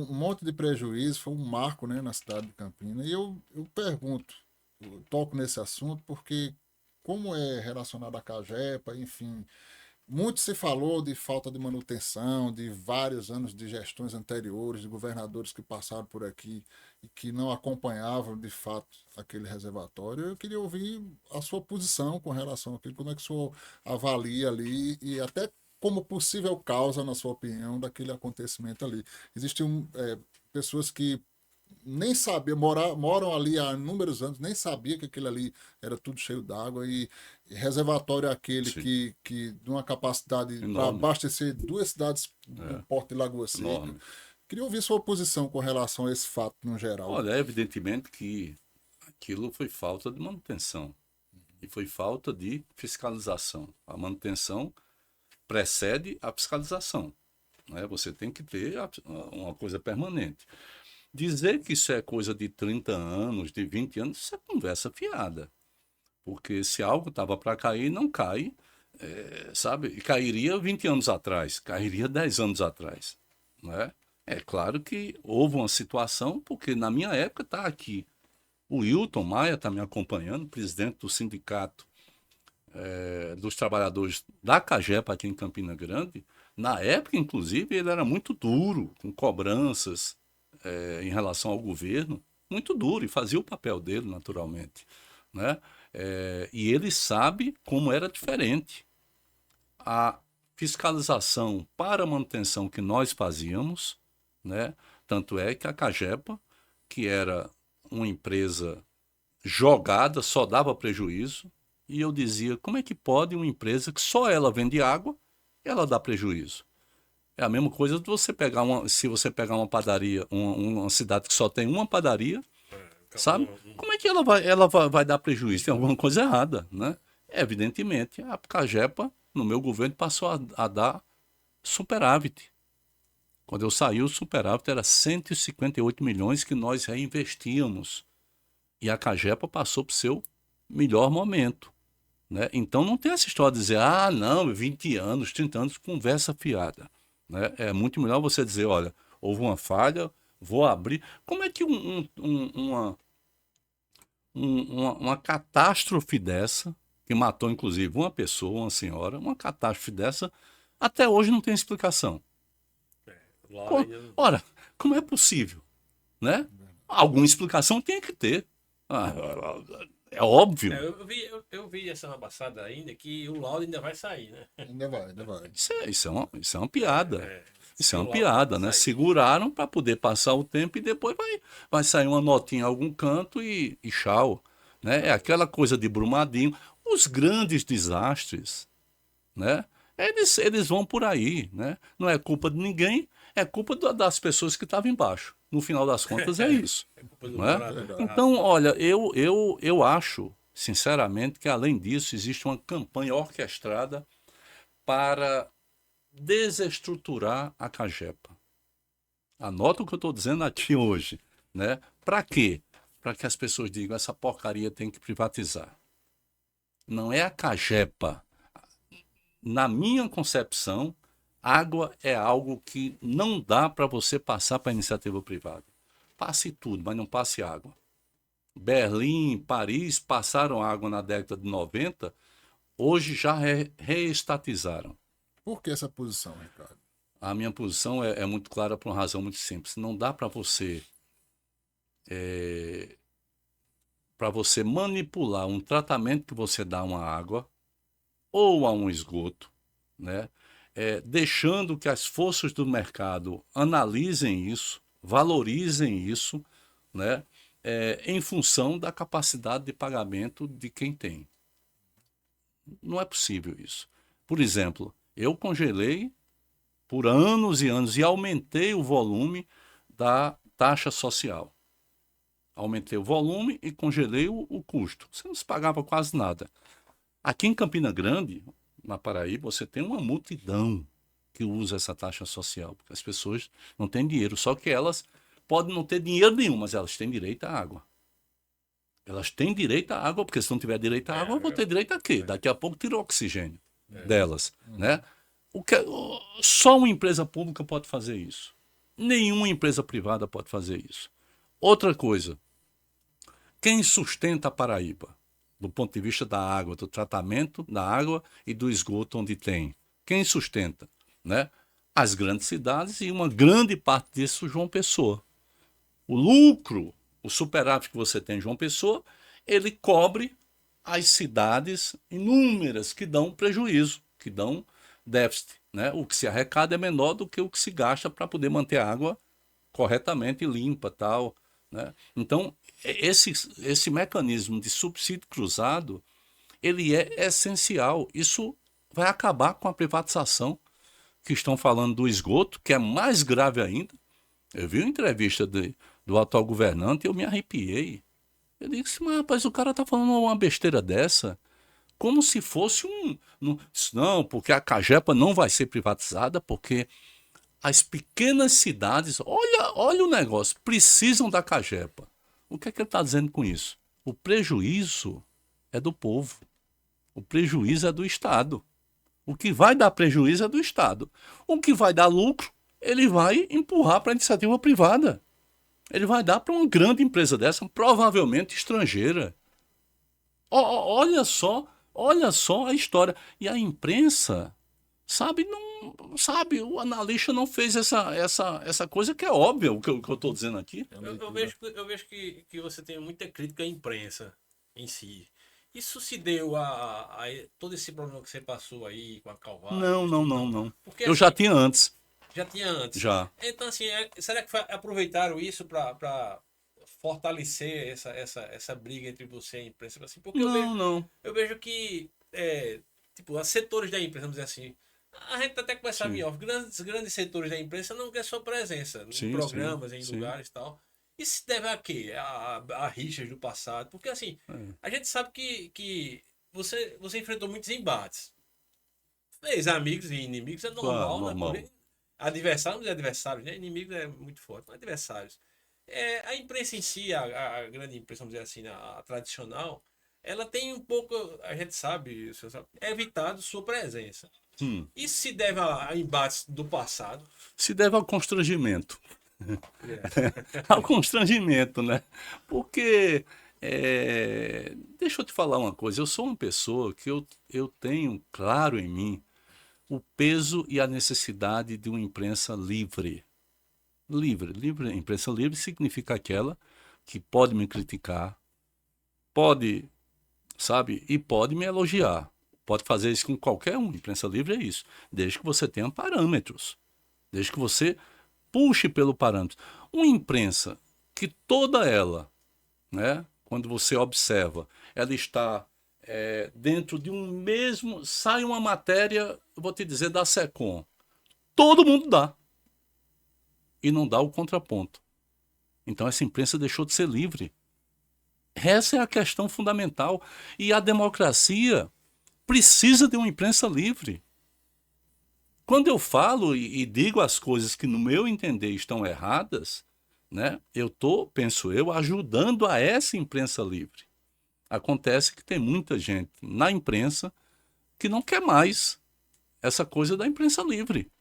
monte de prejuízo, foi um marco, né, na cidade de Campina. E eu pergunto, eu toco nesse assunto, porque como é relacionado à Cagepa, enfim, muito se falou de falta de manutenção, de vários anos de gestões anteriores, de governadores que passaram por aqui e que não acompanhavam de fato aquele reservatório. Eu queria ouvir a sua posição com relação àquilo, como é que o senhor avalia ali e até como possível causa, na sua opinião, daquele acontecimento ali. Existiam pessoas que nem sabiam, moram ali há inúmeros anos, nem sabia que aquilo ali era tudo cheio d'água e reservatório é aquele Sim. que de uma capacidade para Enorme. abastecer 2 cidades do Porto de Lagoa Seca. Enorme. Queria ouvir sua posição com relação a esse fato no geral. Olha, evidentemente que aquilo foi falta de manutenção e foi falta de fiscalização. A manutenção precede a fiscalização, né? Você tem que ter uma coisa permanente. Dizer que isso é coisa de 30 anos, de 20 anos, isso é conversa fiada. Porque se algo estava para cair, não cai, sabe? E cairia 20 anos atrás, cairia 10 anos atrás, né? É claro que houve uma situação, porque na minha época está aqui. O Wilton Maia está me acompanhando, presidente do sindicato dos trabalhadores da Cagepa aqui em Campina Grande. Na época, inclusive, ele era muito duro, com cobranças em relação ao governo, muito duro, e fazia o papel dele, naturalmente, né? E ele sabe como era diferente. A fiscalização para a manutenção que nós fazíamos, né? Tanto é que a Cagepa, que era uma empresa jogada, só dava prejuízo, e eu dizia, como é que pode uma empresa que só ela vende água, ela dá prejuízo? É a mesma coisa de você pegar se você pegar uma padaria, uma cidade que só tem uma padaria, sabe? Como é que ela vai dar prejuízo? Tem alguma coisa errada, né? Evidentemente, a Cagepa, no meu governo, passou a dar superávit. Quando eu saí, o superávit era 158 milhões que nós reinvestíamos. E a Cagepa passou para o seu melhor momento, né? Então não tem essa história de dizer, não, 20 anos, 30 anos, conversa fiada, né? É muito melhor você dizer, olha, houve uma falha, vou abrir. Como é que uma catástrofe dessa, que matou inclusive uma pessoa, uma senhora, uma catástrofe dessa, até hoje não tem explicação? Ora, como é possível, né? Alguma explicação tem que ter. É óbvio. Eu vi essa passada ainda que o laudo ainda vai sair, né? Ainda vai. Isso é uma piada. Isso é uma o piada, laudo né? vai sair. Seguraram para poder passar o tempo e depois vai sair uma notinha em algum canto e tchau, né? É aquela coisa de Brumadinho. Os grandes desastres, né? Eles vão por aí, né? Não é culpa de ninguém, é culpa das pessoas que estavam embaixo. No final das contas é isso. Depois do Não é? morador. Então, olha, eu acho, sinceramente, que além disso existe uma campanha orquestrada para desestruturar a Cagepa. Anota o que eu estou dizendo aqui hoje, né? Para quê? Para que as pessoas digam, essa porcaria tem que privatizar. Não é a Cagepa. Na minha concepção, água é algo que não dá para você passar para a iniciativa privada. Passe tudo, mas não passe água. Berlim, Paris passaram água na década de 90, hoje já reestatizaram. Por que essa posição, Ricardo? A minha posição é muito clara por uma razão muito simples. Não dá para você manipular um tratamento que você dá a uma água ou a um esgoto, né? Deixando que as forças do mercado analisem isso, valorizem isso, né? Em função da capacidade de pagamento de quem tem. Não é possível isso. Por exemplo, eu congelei por anos e anos e aumentei o volume da taxa social. Aumentei o volume e congelei o custo. Você não se pagava quase nada. Aqui em Campina Grande, na Paraíba, você tem uma multidão que usa essa taxa social, porque as pessoas não têm dinheiro, só que elas podem não ter dinheiro nenhum, mas elas têm direito à água. Elas têm direito à água, porque se não tiver direito à água, vão ter direito a quê? Daqui a pouco tira o oxigênio delas, né? Só uma empresa pública pode fazer isso. Nenhuma empresa privada pode fazer isso. Outra coisa, quem sustenta a Paraíba, do ponto de vista da água, do tratamento da água e do esgoto onde tem? Quem sustenta, né? As grandes cidades e uma grande parte disso João Pessoa. O lucro, o superávit que você tem em João Pessoa, ele cobre as cidades inúmeras que dão prejuízo, que dão déficit, né? O que se arrecada é menor do que o que se gasta para poder manter a água corretamente limpa, tal, né? Então, esse mecanismo de subsídio cruzado, ele é essencial. Isso vai acabar com a privatização que estão falando do esgoto, que é mais grave ainda. Eu vi uma entrevista do atual governante e eu me arrepiei. Eu disse, mas rapaz, o cara tá falando uma besteira dessa, como se fosse não, porque a Cagepa não vai ser privatizada, porque as pequenas cidades, olha o negócio, precisam da Cagepa. O que é que ele está dizendo com isso? O prejuízo é do povo. O prejuízo é do Estado. O que vai dar prejuízo é do Estado. O que vai dar lucro, ele vai empurrar para a iniciativa privada. Ele vai dar para uma grande empresa dessa, provavelmente estrangeira. Olha só a história. E a imprensa, o analista não fez essa coisa que é óbvia, o que eu estou dizendo aqui. Eu vejo que você tem muita crítica à imprensa em si. Isso se deu a todo esse problema que você passou aí com a Calvário? Não. Porque, Eu já tinha antes. Já tinha antes? Já. Então, assim, será que aproveitaram isso para fortalecer essa briga entre você e a imprensa? Assim, porque Não. Eu vejo que, tipo, os setores da imprensa, vamos dizer assim, a gente até conversava em off, grandes setores da imprensa não quer sua presença em programas, em lugares e tal. Isso se deve a quê? A rixas do passado? Porque, assim, a gente sabe que você enfrentou muitos embates. Fez amigos e inimigos, é normal, normal. Né? Adversários e adversários, né? Inimigos é muito forte, mas adversários. A imprensa em si, a grande imprensa, vamos dizer assim, a tradicional, ela tem um pouco, a gente sabe, evitado sua presença. Isso se deve a embates do passado? Se deve ao constrangimento. Ao constrangimento, né? Porque, deixa eu te falar uma coisa, eu sou uma pessoa que eu tenho claro em mim o peso e a necessidade de uma imprensa livre. Livre. Imprensa livre significa aquela que pode me criticar, pode, e pode me elogiar. Pode fazer isso com qualquer um. Imprensa livre é isso. Desde que você tenha parâmetros. Desde que você puxe pelo parâmetro. Uma imprensa que toda ela, né, quando você observa, ela está dentro de um mesmo... Sai uma matéria, eu vou te dizer, da SECOM. Todo mundo dá. E não dá o contraponto. Então essa imprensa deixou de ser livre. Essa é a questão fundamental. E a democracia precisa de uma imprensa livre. Quando eu falo e digo as coisas que, no meu entender, estão erradas, né, eu estou, penso eu, ajudando a essa imprensa livre. Acontece que tem muita gente na imprensa que não quer mais coisa da imprensa livre.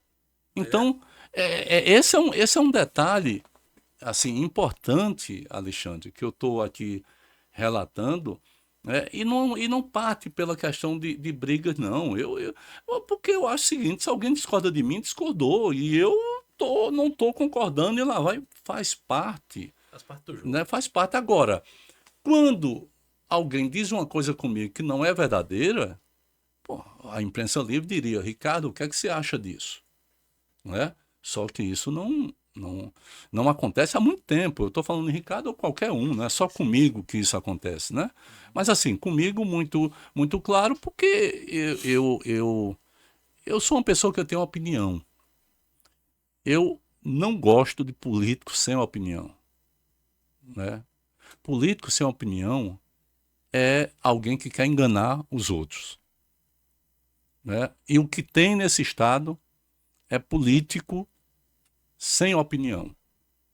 Então, esse é um detalhe assim, importante, Alexandre, que eu estou aqui relatando, né? E não parte pela questão de brigas, não. Porque eu acho o seguinte, se alguém discorda de mim, discordou. E eu não estou concordando e lá vai. Faz parte. Faz parte do jogo. Né? Faz parte. Agora, quando alguém diz uma coisa comigo que não é verdadeira, a imprensa livre diria, Ricardo, o que é que você acha disso? Né? Só que isso não acontece há muito tempo. Eu estou falando de Ricardo ou qualquer um, não é só comigo que isso acontece, né? Mas assim, comigo muito, muito claro, porque eu sou uma pessoa que eu tenho uma opinião. Eu não gosto de político sem opinião, né? Político sem opinião é alguém que quer enganar os outros, né? E o que tem nesse estado é político sem opinião,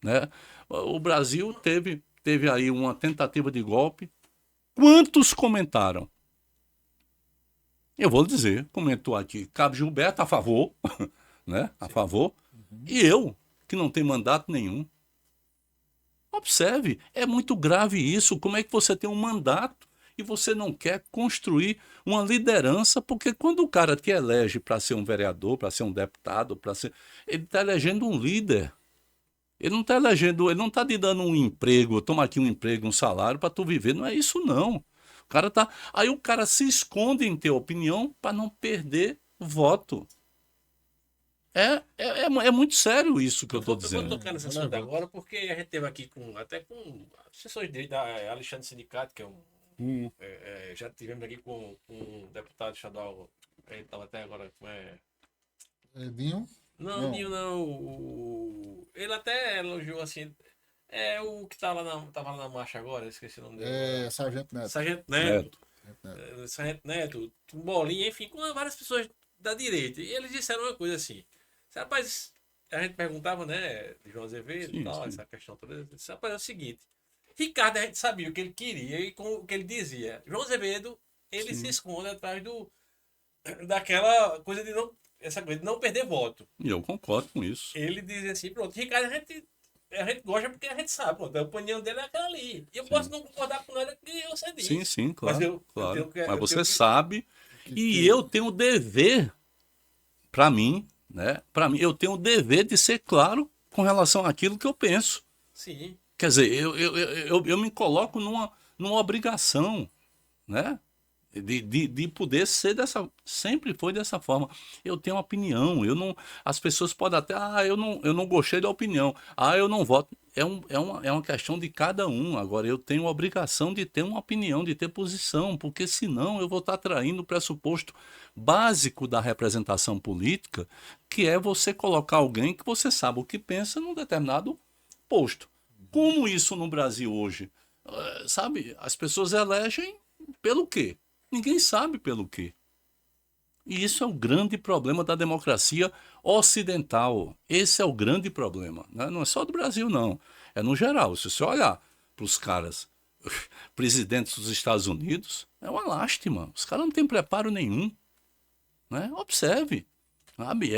né? O Brasil teve aí uma tentativa de golpe. Quantos comentaram? Eu vou dizer, comentou aqui, Cabo Gilberto a favor, né? A favor. E eu, que não tenho mandato nenhum. Observe, é muito grave isso. Como é que você tem um mandato e você não quer construir uma liderança? Porque quando o cara te elege para ser um vereador, para ser um deputado, ele está elegendo um líder. Ele não está elegendo, ele não está te dando um emprego, toma aqui um emprego, um salário para tu viver. Não é isso, não. O cara tá. Aí o cara se esconde em ter opinião para não perder voto. É muito sério isso que eu estou Eu vou dizendo. tocar nesse assunto agora, porque a gente teve aqui até com assessores dele, da Alexandre Sindicato, que é já tivemos aqui com um deputado estadual, ele estava até agora, Edinho? Não, Ninho não. Ele até elogiou assim. É o que tava lá na marcha agora, eu esqueci o nome dele. Sargento Neto. Sargento Neto. Sargento Neto, Bolinha, enfim, com várias pessoas da direita. E eles disseram uma coisa assim. Rapaz, a gente perguntava, né, de João Azevedo e tal, sim. essa questão toda. Eu disse, rapaz, é o seguinte. Ricardo, a gente sabia o que ele queria e com o que ele dizia. João Azevedo, ele se esconde atrás daquela coisa de não perder voto. E eu concordo com isso. Ele dizia assim, pronto, Ricardo, a gente gosta porque a gente sabe, pronto, a opinião dele é aquela ali. E eu posso não concordar com nada que você disse. Sim, claro. Mas Mas você sabe, e eu tenho o dever, para mim, né? Para mim, eu tenho o dever de ser claro com relação àquilo que eu penso. Sim. Quer dizer, eu me coloco numa obrigação, né? De poder ser sempre foi dessa forma. Eu tenho opinião, as pessoas podem até, eu não gostei da opinião, eu não voto. É uma questão de cada um. Agora, eu tenho a obrigação de ter uma opinião, de ter posição, porque senão eu vou estar traindo o pressuposto básico da representação política, que é você colocar alguém que você sabe o que pensa num determinado posto. Como isso no Brasil hoje? Sabe, as pessoas elegem pelo quê? Ninguém sabe pelo quê. E isso é o grande problema da democracia ocidental. Esse é o grande problema. Né? Não é só do Brasil, não. É no geral. Se você olhar para os caras, presidentes dos Estados Unidos, é uma lástima. Os caras não têm preparo nenhum. Né? Observe. Sabe?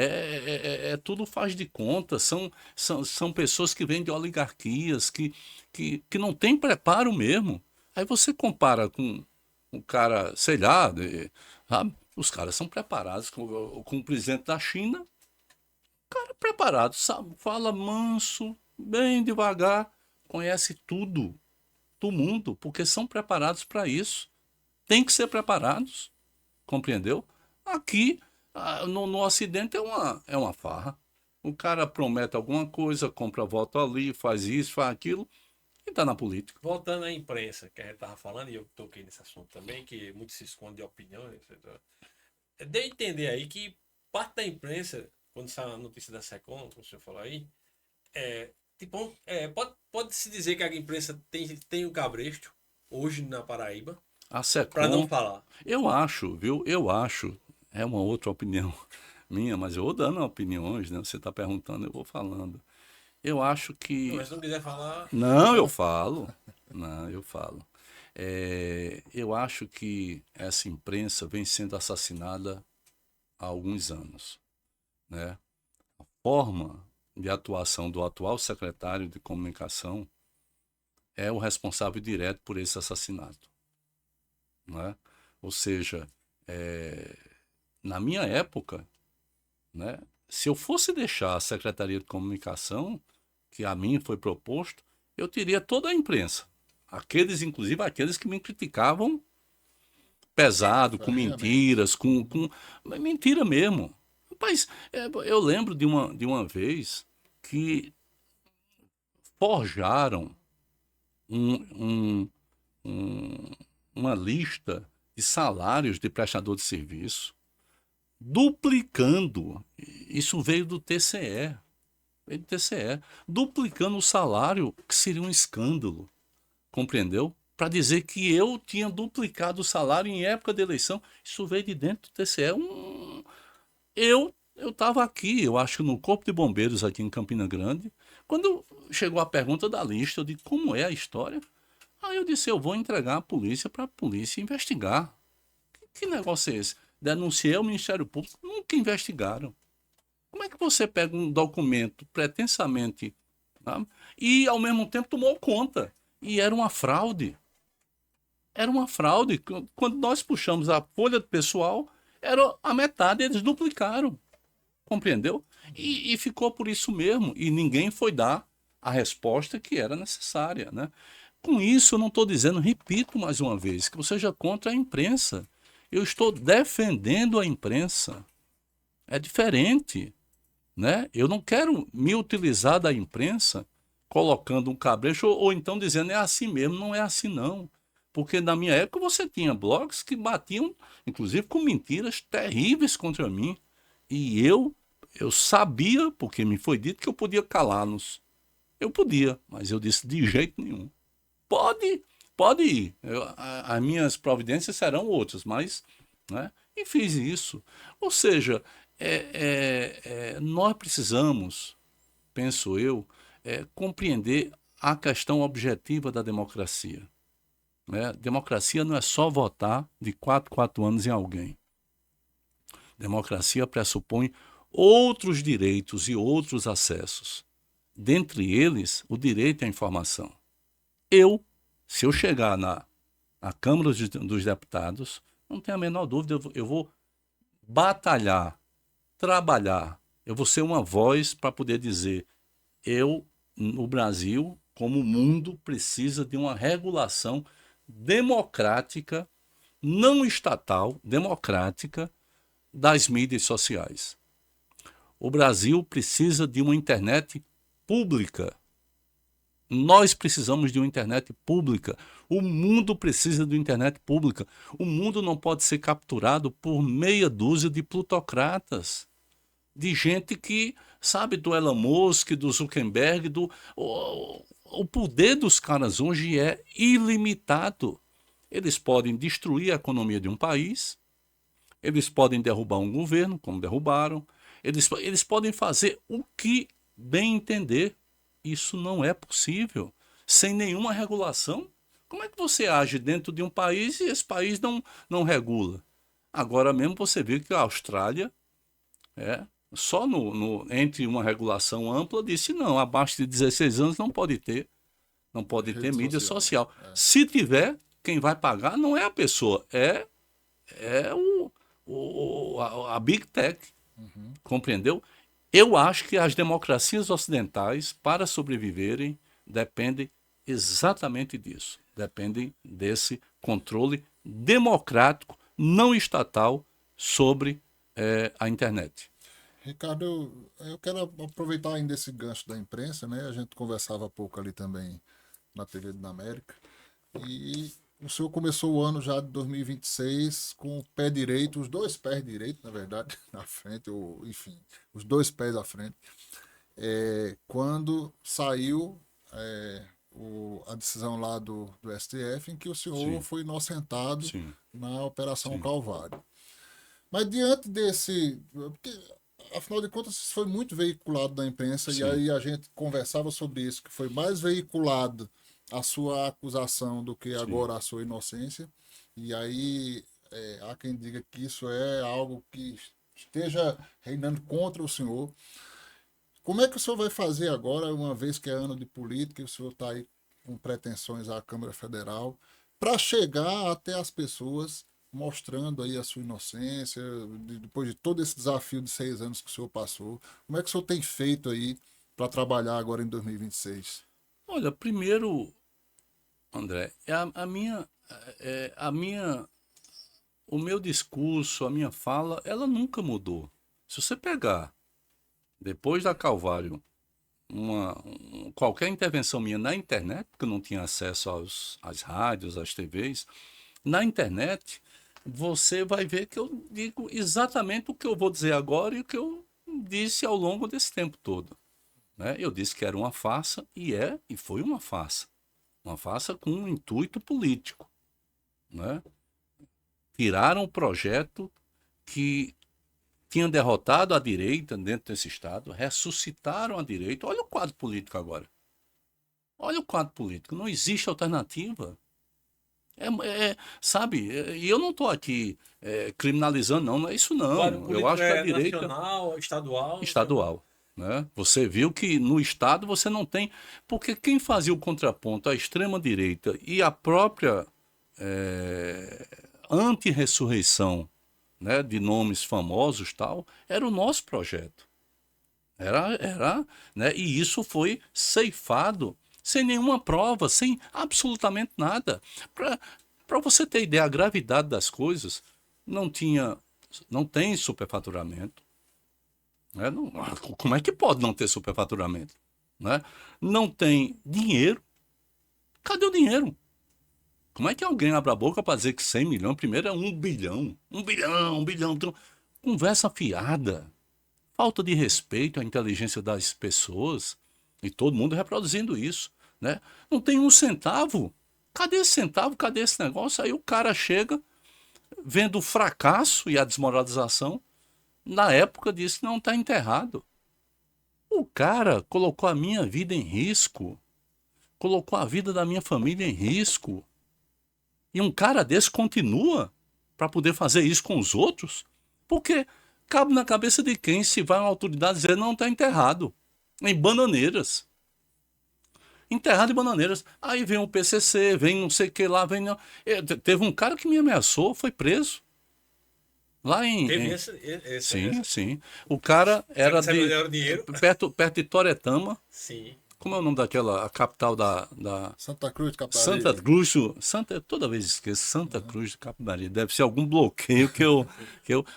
Tudo faz de conta. São pessoas que vêm de oligarquias, que não têm preparo mesmo. Aí você compara com o cara, sei lá, sabe? Os caras são preparados com o presidente da China. O cara preparado, sabe? Fala manso, bem devagar, conhece tudo do mundo, porque são preparados para isso. Tem que ser preparados, compreendeu? Aqui, no Ocidente, é uma farra. O cara promete alguma coisa, compra voto ali, faz isso, faz aquilo, e está na política. Voltando à imprensa, que a gente estava falando, e eu toquei nesse assunto também, que muito se esconde de opinião, etc. Deu a entender aí que parte da imprensa, quando sai a notícia da SECOM, como o senhor falou aí, pode-se dizer que a imprensa tem um cabresto hoje na Paraíba, A SECOM, para não falar. Eu acho, viu? É uma outra opinião minha, mas eu vou dando opiniões, né? Você está perguntando, eu vou falando. Eu acho que... Não, mas se não quiser falar... Não, eu falo. Não, eu falo. Eu acho que essa imprensa vem sendo assassinada há alguns anos, né? A forma de atuação do atual secretário de comunicação é o responsável direto por esse assassinato, né? Ou seja, na minha época, né, se eu fosse deixar a Secretaria de Comunicação, que a mim foi proposto, eu teria toda a imprensa. Inclusive aqueles que me criticavam pesado, com mentiras, com mentira mesmo. Rapaz, eu lembro de uma vez que forjaram uma lista de salários de prestador de serviço, duplicando, isso veio do TCE, duplicando o salário, que seria um escândalo, compreendeu? Para dizer que eu tinha duplicado o salário em época de eleição, isso veio de dentro do TCE. Eu Eu estava aqui, eu acho que no Corpo de Bombeiros aqui em Campina Grande, quando chegou a pergunta da lista, eu disse, como é a história? Aí eu disse, eu vou entregar a polícia para a polícia investigar. Que negócio é esse? Denunciei ao Ministério Público, nunca investigaram. Como é que você pega um documento pretensamente, tá? E ao mesmo tempo tomou conta? E era uma fraude. Era uma fraude. Quando nós puxamos a folha do pessoal, era a metade, eles duplicaram. Compreendeu? E ficou por isso mesmo. E ninguém foi dar a resposta que era necessária, né? Com isso, eu não estou dizendo, repito mais uma vez, que eu seja contra a imprensa. Eu estou defendendo a imprensa. É diferente, né? Eu não quero me utilizar da imprensa colocando um cabresto ou então dizendo é assim mesmo. Não é assim, não. Porque na minha época você tinha blogs que batiam, inclusive com mentiras terríveis contra mim. E eu sabia, porque me foi dito que eu podia calá-los. Eu podia, mas eu disse de jeito nenhum. Pode ir. As minhas providências serão outras, mas, né? E fiz isso. Ou seja, nós precisamos, penso eu, compreender a questão objetiva da democracia. Né? Democracia não é só votar de 4 anos em alguém. Democracia pressupõe outros direitos e outros acessos. Dentre eles, o direito à informação. Se eu chegar na Câmara dos Deputados, não tenho a menor dúvida, eu vou batalhar, trabalhar, eu vou ser uma voz para poder dizer, no Brasil, como o mundo, precisa de uma regulação democrática, não estatal, democrática, das mídias sociais. O Brasil precisa de uma internet pública. Nós precisamos de uma internet pública. O mundo precisa de uma internet pública. O mundo não pode ser capturado por meia dúzia de plutocratas, de gente que, sabe, do Elon Musk, do Zuckerberg, o poder dos caras hoje é ilimitado. Eles podem destruir a economia de um país, eles podem derrubar um governo, como derrubaram, eles podem fazer o que bem entender. Isso não é possível. Sem nenhuma regulação, como é que você age dentro de um país e esse país não regula? Agora mesmo você vê que a Austrália, só entre uma regulação ampla, disse não, abaixo de 16 anos não pode ter mídia social. Se tiver, quem vai pagar não é a pessoa, é a Big Tech. Compreendeu? Eu acho que as democracias ocidentais, para sobreviverem, dependem exatamente disso. Dependem desse controle democrático, não estatal, sobre a internet. Ricardo, eu quero aproveitar ainda esse gancho da imprensa, né? A gente conversava há pouco ali também na TV da América. E o senhor começou o ano já de 2026 com o pé direito, os dois pés direitos, na verdade, na frente, ou enfim, os dois pés à frente. Quando saiu a decisão lá do STF, em que o senhor foi inocentado na Operação Calvário. Mas diante desse... Porque, afinal de contas, isso foi muito veiculado na imprensa, e aí a gente conversava sobre isso, que foi mais veiculado a sua acusação do que agora a sua inocência. E aí há quem diga que isso é algo que esteja reinando contra o senhor. Como é que o senhor vai fazer agora, uma vez que é ano de política, e o senhor está aí com pretensões à Câmara Federal, para chegar até as pessoas, mostrando aí a sua inocência, depois de todo esse desafio de 6 anos que o senhor passou? Como é que o senhor tem feito aí para trabalhar agora em 2026? Olha, primeiro, André, o meu discurso, a minha fala, ela nunca mudou. Se você pegar, depois da Calvário, qualquer intervenção minha na internet, porque eu não tinha acesso às rádios, às TVs, na internet, você vai ver que eu digo exatamente o que eu vou dizer agora e o que eu disse ao longo desse tempo todo. Eu disse que era uma farsa, e foi uma farsa. Uma farsa com um intuito político. Tiraram o projeto que tinha derrotado a direita dentro desse estado, ressuscitaram a direita. Olha o quadro político agora. Olha o quadro político. Não existe alternativa. Sabe, e eu não estou aqui criminalizando, não é isso O não. quadro Eu político acho que a direita nacional, estadual. estadual, né? Você viu que no estado você não tem, porque quem fazia o contraponto à extrema direita e a própria anti-ressurreição, né, de nomes famosos tal, era o nosso projeto. Né? E isso foi ceifado sem nenhuma prova, sem absolutamente nada. Para você ter ideia da gravidade das coisas, não tem superfaturamento. Né? Não, como é que pode não ter superfaturamento? Né? Não tem dinheiro. Cadê o dinheiro? Como é que alguém abre a boca para dizer que 100 milhões, primeiro é 1 bilhão. 1 bilhão, 1 bilhão. Então, conversa fiada. Falta de respeito à inteligência das pessoas. E todo mundo reproduzindo isso. Né? Não tem um centavo. Cadê esse centavo? Cadê esse negócio? Aí o cara chega, vendo o fracasso e a desmoralização, na época disse que não está enterrado. O cara colocou a minha vida em risco. Colocou a vida da minha família em risco. E um cara desse continua para poder fazer isso com os outros? Porque cabe na cabeça de quem se vai uma autoridade dizer não está enterrado. Em Bananeiras. Enterrado em Bananeiras. Aí vem o PCC, vem não sei o que lá, vem... Teve um cara que me ameaçou, foi preso. Lá em... Teve sim, sim. O cara era perto de Toretama. Sim. Como é o nome daquela, a capital da... Santa Cruz de Capitão. Toda vez esqueço, Santa Cruz de Capibaribe. Deve ser algum bloqueio que eu...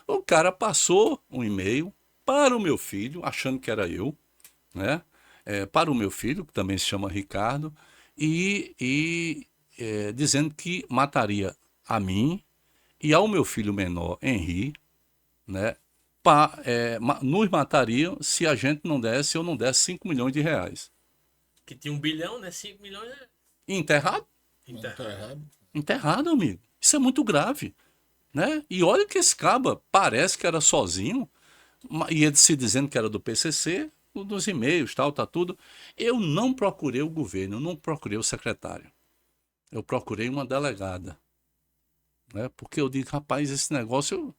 O cara passou um e-mail para o meu filho, achando que era eu, né? Para o meu filho, que também se chama Ricardo, e dizendo que mataria a mim e ao meu filho menor, Henri, né? Nos matariam se a gente não desse, eu não desse 5 milhões de reais. Que tinha 1 bilhão, né? 5 milhões é Enterrado? enterrado. Enterrado, amigo. Isso é muito grave, né? E olha que esse caba parece que era sozinho, e ele se dizendo que era do PCC, nos e-mails, tal, tá tudo. Eu não procurei o governo, eu não procurei o secretário. Eu procurei uma delegada, né? Porque eu digo, rapaz, esse negócio...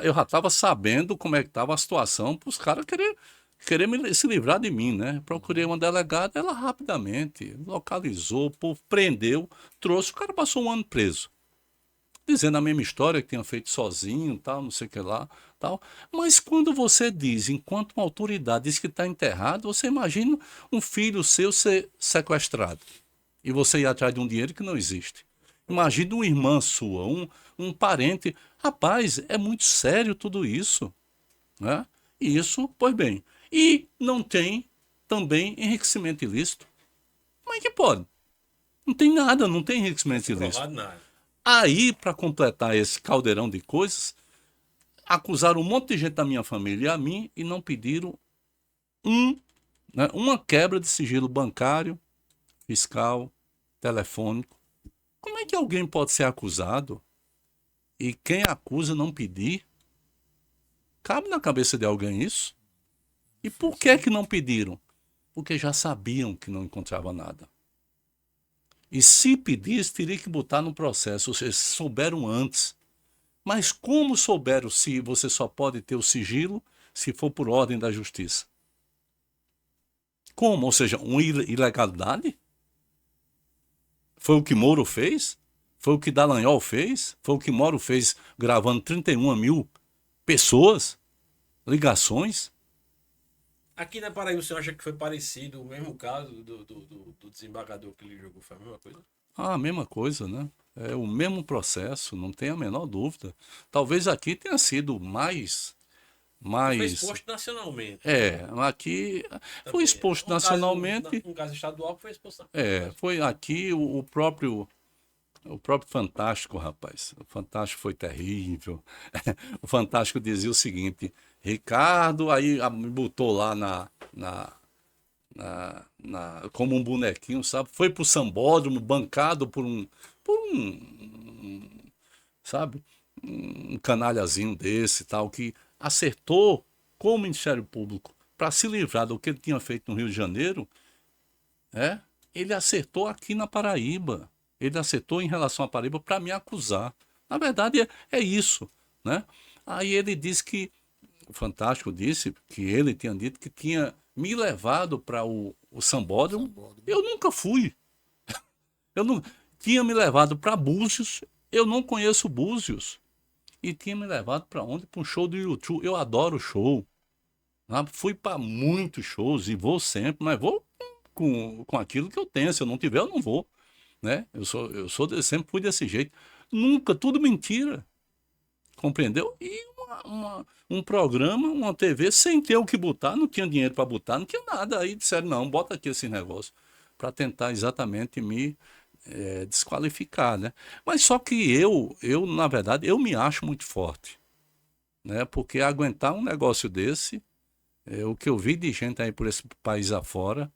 eu já estava sabendo como é que estava a situação para os caras querer se livrar de mim, né? Procurei uma delegada, ela rapidamente localizou, prendeu, trouxe, o cara passou 1 ano preso. Dizendo a mesma história que tinha feito sozinho, tal, não sei o que lá, tal. Mas quando você diz, enquanto uma autoridade diz que está enterrado, você imagina um filho seu ser sequestrado e você ir atrás de um dinheiro que não existe. Imagina uma irmã sua, um parente. Rapaz, é muito sério tudo isso, né? E isso, pois bem. E não tem também enriquecimento ilícito. Como é que pode? Não tem nada, não tem enriquecimento ilícito. Nada. Aí, para completar esse caldeirão de coisas, acusaram um monte de gente da minha família e a mim e não pediram uma quebra de sigilo bancário, fiscal, telefônico. Como é que alguém pode ser acusado e quem acusa não pedir? Cabe na cabeça de alguém isso? E por que não pediram? Porque já sabiam que não encontrava nada. E se pedisse, teria que botar no processo, ou seja, souberam antes. Mas como souberam se você só pode ter o sigilo se for por ordem da justiça? Como? Ou seja, uma ilegalidade? Foi o que Moro fez? Foi o que Dallagnol fez? Foi o que Moro fez gravando 31 mil pessoas? Ligações? Aqui na Paraíba, o senhor acha que foi parecido o mesmo caso do desembargador que ele jogou? Foi a mesma coisa? A mesma coisa, né? É o mesmo processo, não tem a menor dúvida. Talvez aqui tenha sido mais... Foi exposto nacionalmente. Aqui foi exposto nacionalmente. Um caso estadual que foi exposto Foi aqui o próprio Fantástico, rapaz. O Fantástico foi terrível. O Fantástico dizia o seguinte: Ricardo, aí me botou lá como um bonequinho, sabe? Foi pro sambódromo, bancado por um sabe? um canalhazinho desse, tal, que acertou com o Ministério Público para se livrar do que ele tinha feito no Rio de Janeiro, ele acertou aqui na Paraíba. Ele acertou em relação à Paraíba para me acusar. Na verdade, é isso, né? Aí ele disse que, o Fantástico disse que ele tinha dito que tinha me levado para o Sambódromo. Eu nunca fui. Eu não tinha me levado para Búzios. Eu não conheço Búzios. E tinha me levado para onde? Para um show do YouTube. Eu adoro show. Fui para muitos shows e vou sempre, mas vou com aquilo que eu tenho. Se eu não tiver, eu não vou, né? Sempre fui desse jeito. Nunca, tudo mentira. Compreendeu? E um programa, uma TV, sem ter o que botar, não tinha dinheiro para botar, não tinha nada. Aí disseram, não, bota aqui esse negócio, para tentar exatamente me desqualificar, né? Mas só que na verdade, eu me acho muito forte, né? Porque aguentar um negócio desse, o que eu vi de gente aí por esse país afora,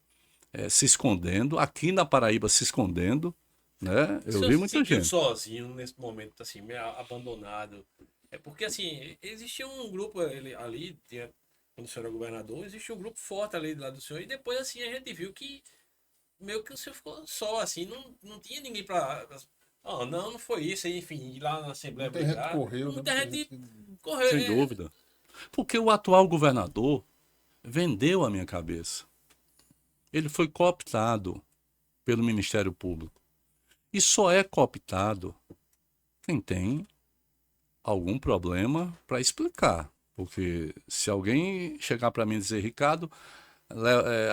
se escondendo, aqui na Paraíba se escondendo, né? Eu vi muita gente. Sozinho nesse momento, assim, meio abandonado. É porque, assim, existia um grupo ali, quando o senhor era governador, existia um grupo forte ali do lado do senhor, e depois, assim, a gente viu que meio que o senhor ficou só, assim, não tinha ninguém pra... não foi isso, enfim, ir lá na Assembleia brigar. Muita gente correu. Sem dúvida. Porque o atual governador vendeu a minha cabeça. Ele foi cooptado pelo Ministério Público. E só é cooptado quem tem algum problema para explicar. Porque se alguém chegar para mim e dizer, Ricardo,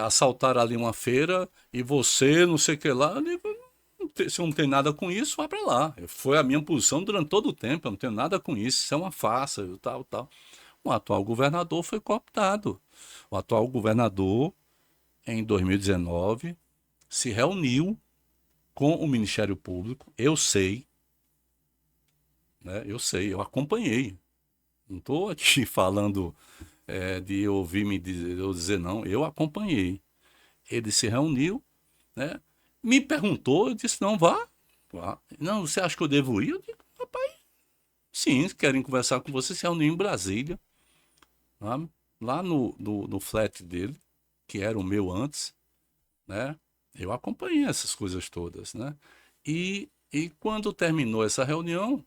assaltaram ali uma feira e você não sei o que lá, eu digo, se eu não tenho nada com isso, vai para lá. Foi a minha posição durante todo o tempo, eu não tenho nada com isso, isso é uma farsa, tal. O atual governador foi cooptado. O atual governador, em 2019, se reuniu com o Ministério Público. Eu sei, né? Eu acompanhei. Não estou aqui falando de ouvir me dizer não. Eu acompanhei. Ele se reuniu, né? Me perguntou, eu disse, não, vá. Não, você acha que eu devo ir? Eu digo, rapaz, sim, querem conversar com você, se reuniu em Brasília, lá no flat dele, que era o meu antes, né? Eu acompanhei essas coisas todas, né? E quando terminou essa reunião,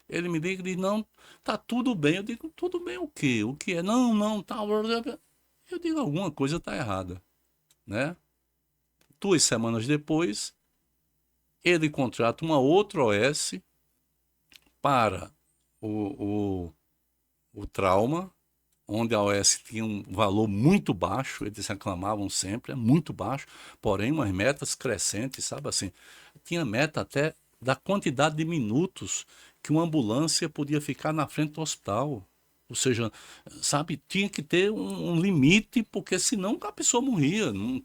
ele me liga e diz, não, tá tudo bem. Eu digo, tudo bem o quê? O que é? Não, tá... Eu digo, alguma coisa tá errada, né? 2 semanas depois, ele contrata uma outra OS para o trauma, onde a OS tinha um valor muito baixo, eles reclamavam sempre, é muito baixo, porém umas metas crescentes, sabe assim, tinha meta até da quantidade de minutos que uma ambulância podia ficar na frente do hospital, ou seja, sabe, tinha que ter um limite, porque senão a pessoa morria, não,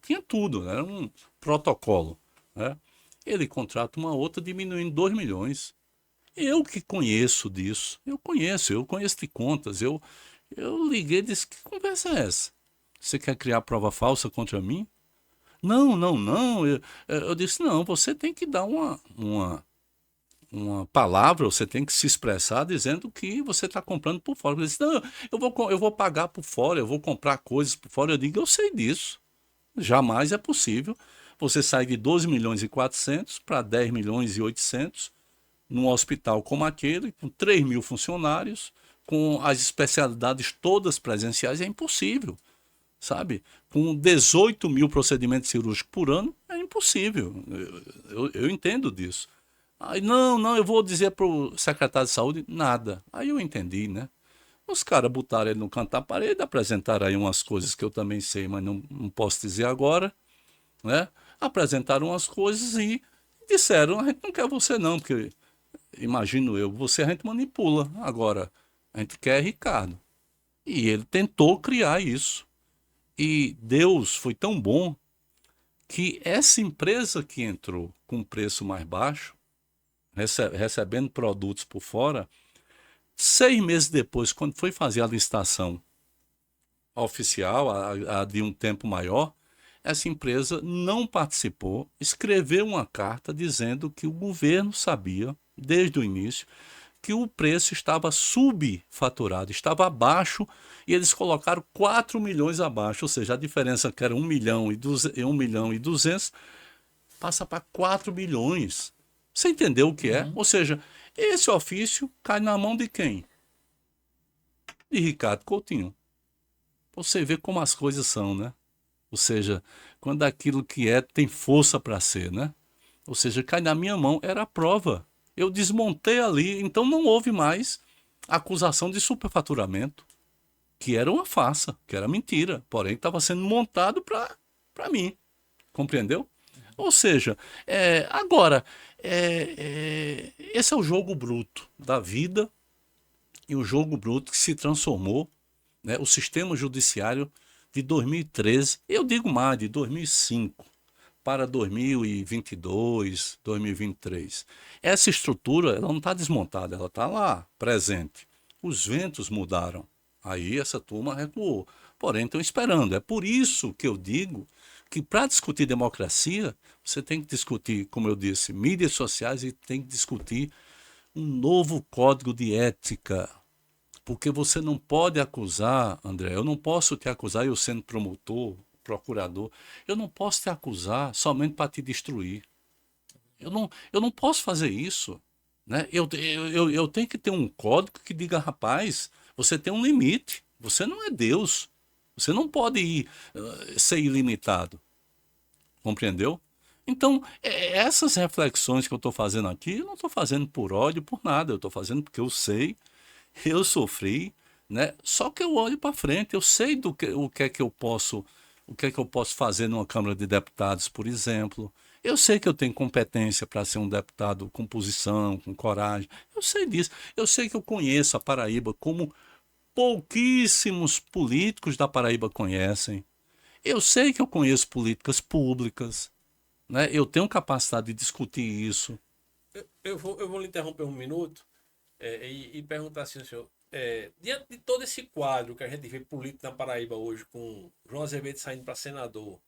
tinha tudo, era um protocolo, né? Ele contrata uma outra diminuindo 2 milhões, eu que conheço disso, eu conheço de contas, eu liguei e disse, que conversa é essa? Você quer criar prova falsa contra mim? Não. Eu disse, não, você tem que dar uma palavra, você tem que se expressar dizendo que você está comprando por fora. Ele disse, não, eu vou pagar por fora, eu vou comprar coisas por fora. Eu digo, eu sei disso. Jamais é possível você sair de 12 milhões e 400 para 10 milhões e 800 num hospital como aquele, com 3 mil funcionários, com as especialidades todas presenciais, é impossível, sabe? Com 18 mil procedimentos cirúrgicos por ano, é impossível. Eu entendo disso. Aí, não, eu vou dizer para o secretário de saúde, nada. Aí eu entendi, né? Os caras botaram ele no canto da parede, apresentaram aí umas coisas que eu também sei, mas não posso dizer agora, né? Apresentaram umas coisas e disseram, a gente não quer você não, porque, imagino eu, você a gente manipula. Agora, a gente quer Ricardo. E ele tentou criar isso. E Deus foi tão bom que essa empresa que entrou com preço mais baixo, recebendo produtos por fora, 6 meses depois, quando foi fazer a licitação oficial, a de um tempo maior, essa empresa não participou, escreveu uma carta dizendo que o governo sabia, desde o início, que o preço estava subfaturado, estava abaixo, e eles colocaram 4 milhões abaixo, ou seja, a diferença que era 1 milhão e 200 passa para 4 milhões. Você entendeu o que é? Ou seja, esse ofício cai na mão de quem? De Ricardo Coutinho. Você vê como as coisas são, né? Ou seja, quando aquilo que é tem força para ser, né? Ou seja, cai na minha mão, era a prova. Eu desmontei ali, então não houve mais acusação de superfaturamento, que era uma farsa, que era mentira, porém estava sendo montado para mim. Compreendeu? Ou seja, esse é o jogo bruto da vida e o jogo bruto que se transformou, né, o sistema judiciário de 2013, eu digo mais, de 2005 para 2022, 2023. Essa estrutura ela não está desmontada, ela está lá, presente. Os ventos mudaram, aí essa turma recuou. Porém, estão esperando. É por isso que eu digo que para discutir democracia, você tem que discutir, como eu disse, mídias sociais e tem que discutir um novo código de ética. Porque você não pode acusar, André, eu não posso te acusar, eu sendo promotor, procurador, eu não posso te acusar somente para te destruir. Eu não posso fazer isso. Né? Eu tenho que ter um código que diga, rapaz, você tem um limite, você não é Deus. Você não pode ser ilimitado. Compreendeu? Então, essas reflexões que eu estou fazendo aqui, eu não estou fazendo por ódio, por nada. Eu estou fazendo porque eu sei, eu sofri, né? Só que eu olho para frente, eu sei o que é que eu posso fazer numa Câmara de Deputados, por exemplo. Eu sei que eu tenho competência para ser um deputado com posição, com coragem. Eu sei disso. Eu sei que eu conheço a Paraíba como pouquíssimos políticos da Paraíba conhecem. Eu sei que eu conheço políticas públicas, né? Eu tenho capacidade de discutir isso. Eu vou lhe interromper um minuto e perguntar assim, senhor, diante de todo esse quadro que a gente vê político na Paraíba hoje, com João Azevedo saindo para senador,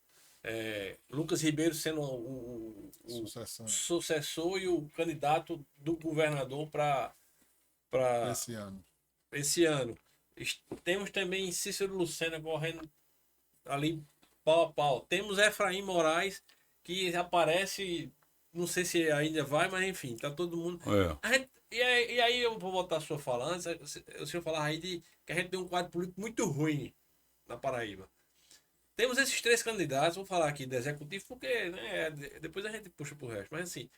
Lucas Ribeiro sendo o sucessor e o candidato do governador para esse ano. Temos também Cícero Lucena correndo ali pau a pau. Temos Efraim Moraes, que aparece, não sei se ainda vai, mas enfim, tá todo mundo. E aí eu vou voltar a sua fala antes. O senhor falar aí que a gente tem um quadro político muito ruim na Paraíba. Temos esses 3 candidatos, vou falar aqui do executivo, porque né, depois a gente puxa pro resto. Mas assim,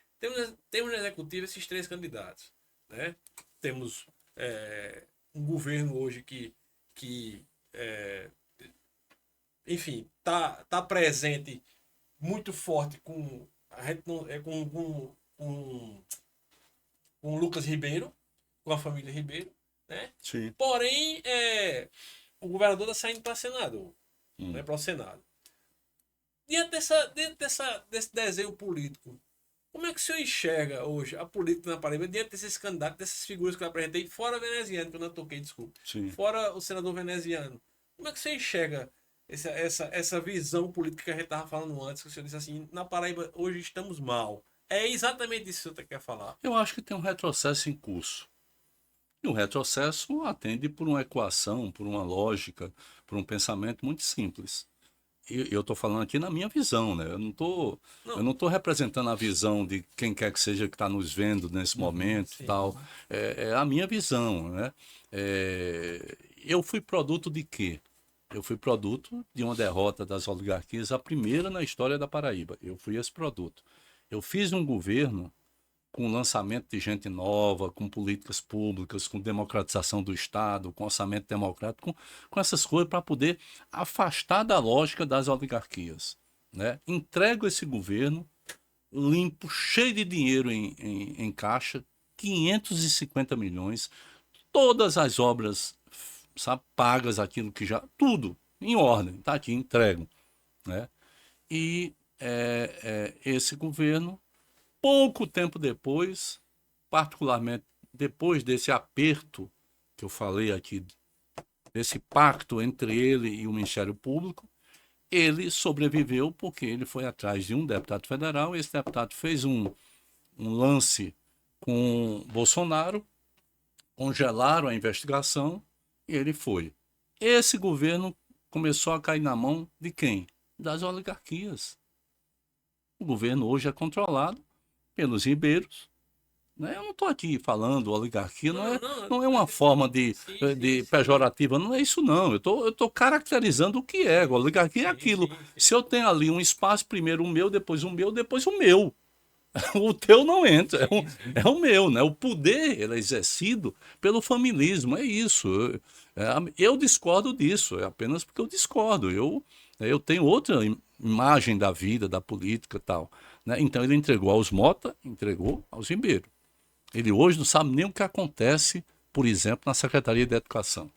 temos no executivo esses 3 candidatos. Né? Temos um governo hoje que enfim, tá presente muito forte com a gente com o Lucas Ribeiro, com a família Ribeiro, né? Sim. Porém, o governador está saindo para senador, né? Para o Senado. Diante desse desenho político, como é que o senhor enxerga hoje a política na Paraíba diante desses candidatos, dessas figuras que eu apresentei, fora o veneziano, que eu não toquei, desculpa. Sim. Fora o senador veneziano. Como é que você enxerga essa visão política que a gente estava falando antes, que o senhor disse assim, na Paraíba hoje estamos mal? É exatamente isso que o senhor quer falar. Eu acho que tem um retrocesso em curso. E o retrocesso atende por uma equação, por uma lógica, por um pensamento muito simples. E eu estou falando aqui na minha visão, né? Eu não tô representando a visão de quem quer que seja que está nos vendo nesse momento e tal. É a minha visão, né? Eu fui produto de quê? Eu fui produto de uma derrota das oligarquias, a primeira na história da Paraíba. Eu fui esse produto. Eu fiz um governo com lançamento de gente nova, com políticas públicas, com democratização do Estado, com orçamento democrático, com essas coisas para poder afastar da lógica das oligarquias. Né? Entrego esse governo limpo, cheio de dinheiro em caixa, 550 milhões, todas as obras, sabe, pagas, aquilo que já... Tudo em ordem, tá aqui, entrego. Né? E esse governo, pouco tempo depois, particularmente depois desse aperto que eu falei aqui, desse pacto entre ele e o Ministério Público, ele sobreviveu porque ele foi atrás de um deputado federal. Esse deputado fez um lance com Bolsonaro, congelaram a investigação e ele foi. Esse governo começou a cair na mão de quem? Das oligarquias. O governo hoje é controlado pelos ribeiros, né? Eu não estou aqui falando oligarquia, não é uma forma de pejorativa, não é isso não. Eu tô caracterizando o que é. A oligarquia é aquilo. Se eu tenho ali um espaço, primeiro o meu, depois o meu, depois o meu. O teu não entra, é o meu, né? O poder ele é exercido pelo familismo, é isso. Eu discordo disso, é apenas porque eu discordo. Eu tenho outra imagem da vida, da política e tal, né? Então ele entregou aos Mota, entregou aos Ribeiro. Ele hoje não sabe nem o que acontece, por exemplo, na Secretaria de Educação.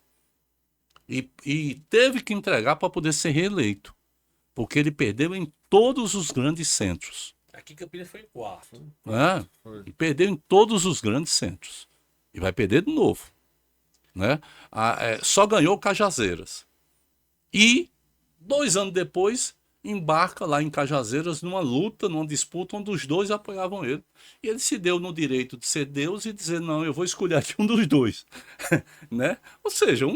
E teve que entregar para poder ser reeleito, porque ele perdeu em todos os grandes centros. Aqui Campinas foi em quarto. Né? E perdeu em todos os grandes centros. E vai perder de novo. Né? Só ganhou Cajazeiras. E 2 anos depois embarca lá em Cajazeiras numa luta, numa disputa onde os dois apoiavam ele. E ele se deu no direito de ser Deus e dizer, não, eu vou escolher aqui um dos dois. Né? Ou seja,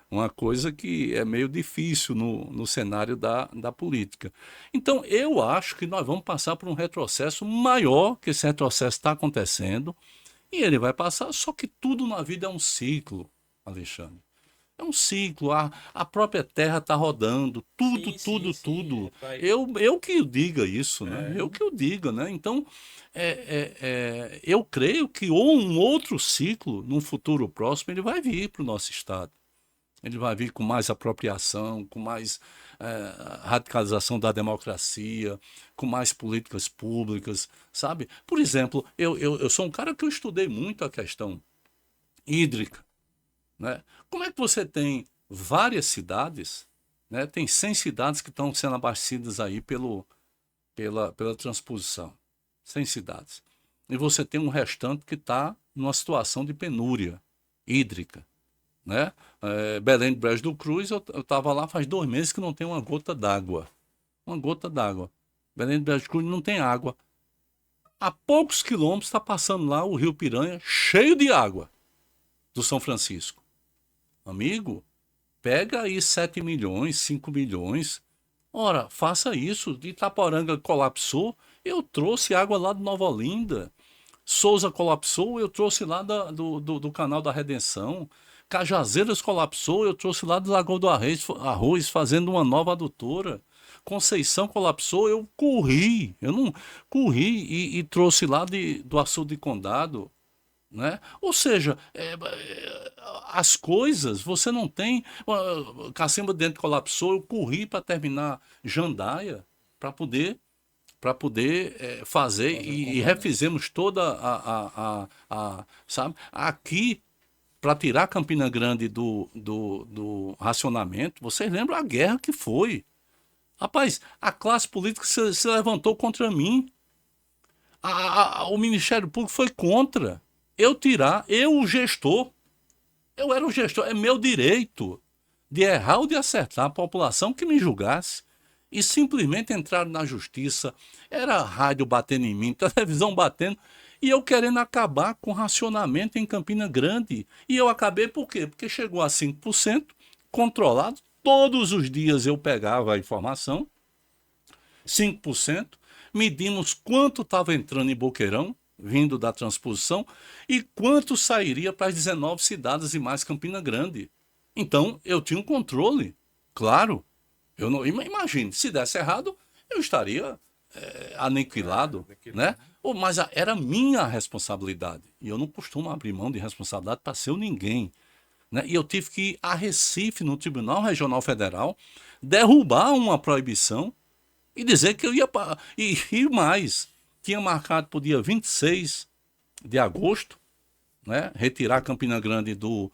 uma coisa que é meio difícil no cenário da política. Então, eu acho que nós vamos passar por um retrocesso maior, que esse retrocesso está acontecendo, e ele vai passar, só que tudo na vida é um ciclo, Alexandre. É um ciclo, a própria terra está rodando, tudo. Eu que o diga isso, né? Eu que o diga, né? Então, eu creio que ou um outro ciclo, num futuro próximo, ele vai vir para o nosso estado. Ele vai vir com mais apropriação, com mais radicalização da democracia, com mais políticas públicas, sabe? Por exemplo, eu sou um cara que eu estudei muito a questão hídrica, né? Como é que você tem várias cidades, né? Tem 100 cidades que estão sendo abastecidas aí pela transposição, 100 cidades. E você tem um restante que está numa situação de penúria hídrica. Né? Belém do Brejo do Cruz, eu estava lá faz 2 meses que não tem uma gota d'água. Uma gota d'água. Belém do Brejo do Cruz não tem água. A poucos quilômetros está passando lá o Rio Piranha, cheio de água, do São Francisco. Amigo, pega aí 7 milhões, 5 milhões. Ora, faça isso. De Itaporanga colapsou, eu trouxe água lá de Nova Olinda. Souza colapsou, eu trouxe lá do Canal da Redenção. Cajazeiras colapsou, eu trouxe lá do Lagoa do Arroz fazendo uma nova adutora. Conceição colapsou, eu não corri e trouxe lá do açude de Condado, né? Ou seja, as coisas você não tem. Cacimba Dentro colapsou, eu corri para terminar Jandaia para poder fazer e refizemos toda sabe, aqui. Para tirar Campina Grande do racionamento, vocês lembram a guerra que foi? Rapaz, a classe política se levantou contra mim. O Ministério Público foi contra. Eu o gestor. Eu era o gestor. É meu direito de errar ou de acertar. A população que me julgasse. E simplesmente entraram na justiça. Era rádio batendo em mim, televisão batendo. E eu querendo acabar com o racionamento em Campina Grande. E eu acabei por quê? Porque chegou a 5%, controlado. Todos os dias eu pegava a informação. 5%. Medimos quanto estava entrando em Boqueirão, vindo da transposição, e quanto sairia para as 19 cidades e mais Campina Grande. Então, eu tinha um controle. Claro. Eu não imagine, se desse errado, eu estaria aniquilado, né? Mas era minha responsabilidade. E eu não costumo abrir mão de responsabilidade para ser ninguém. Né? E eu tive que ir a Recife, no Tribunal Regional Federal, derrubar uma proibição e dizer que eu ia para. E mais, tinha marcado para o dia 26 de agosto, né? Retirar Campina Grande do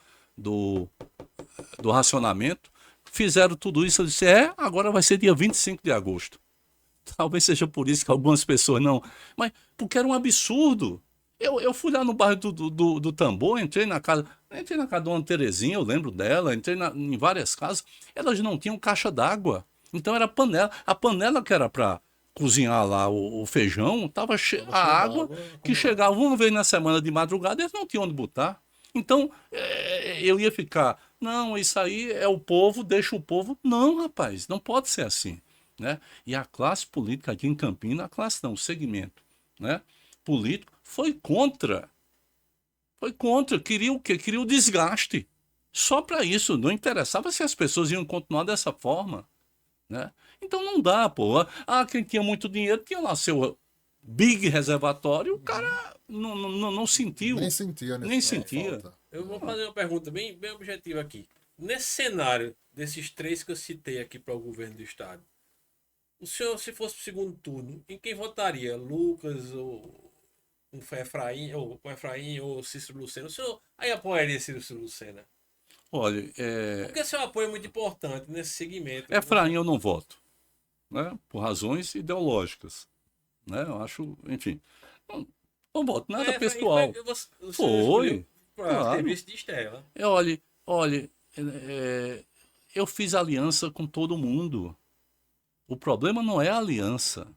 racionamento. Fizeram tudo isso, eu disse, agora vai ser dia 25 de agosto. Talvez seja por isso que algumas pessoas não. Mas porque era um absurdo. Eu fui lá no bairro do Tambor, entrei na casa da Dona Terezinha, eu lembro dela, entrei em várias casas, elas não tinham caixa d'água. Então era panela. A panela que era para cozinhar lá o feijão, a água que chegava uma vez na semana de madrugada, eles não tinham onde botar. Então, eu ia ficar, não, isso aí é o povo, deixa o povo. Não, rapaz, não pode ser assim, né? E a classe política aqui em Campinas, a classe não, o segmento, né, político, foi contra, queria o quê? Queria o desgaste. Só para isso, não interessava se as pessoas iam continuar dessa forma, né? Então não dá, pô. Quem tinha muito dinheiro tinha lá seu big reservatório, o cara não sentiu. Nem sentia, né? Nem sentia. Falta. Eu vou fazer uma pergunta bem objetiva aqui. Nesse cenário desses três que eu citei aqui para o governo do estado, o senhor, se fosse pro segundo turno, em quem votaria? Lucas ou com Efraim ou Cícero Lucena? O senhor aí apoiaria Cícero Lucena? Olha, Porque seu apoio é muito importante nesse segmento. Efraim eu não voto, né? Por razões ideológicas, né? Eu acho, enfim, não voto nada pessoal. Foi, claro. Serviço de Estela. Olha, eu fiz aliança com todo mundo. O problema não é a aliança.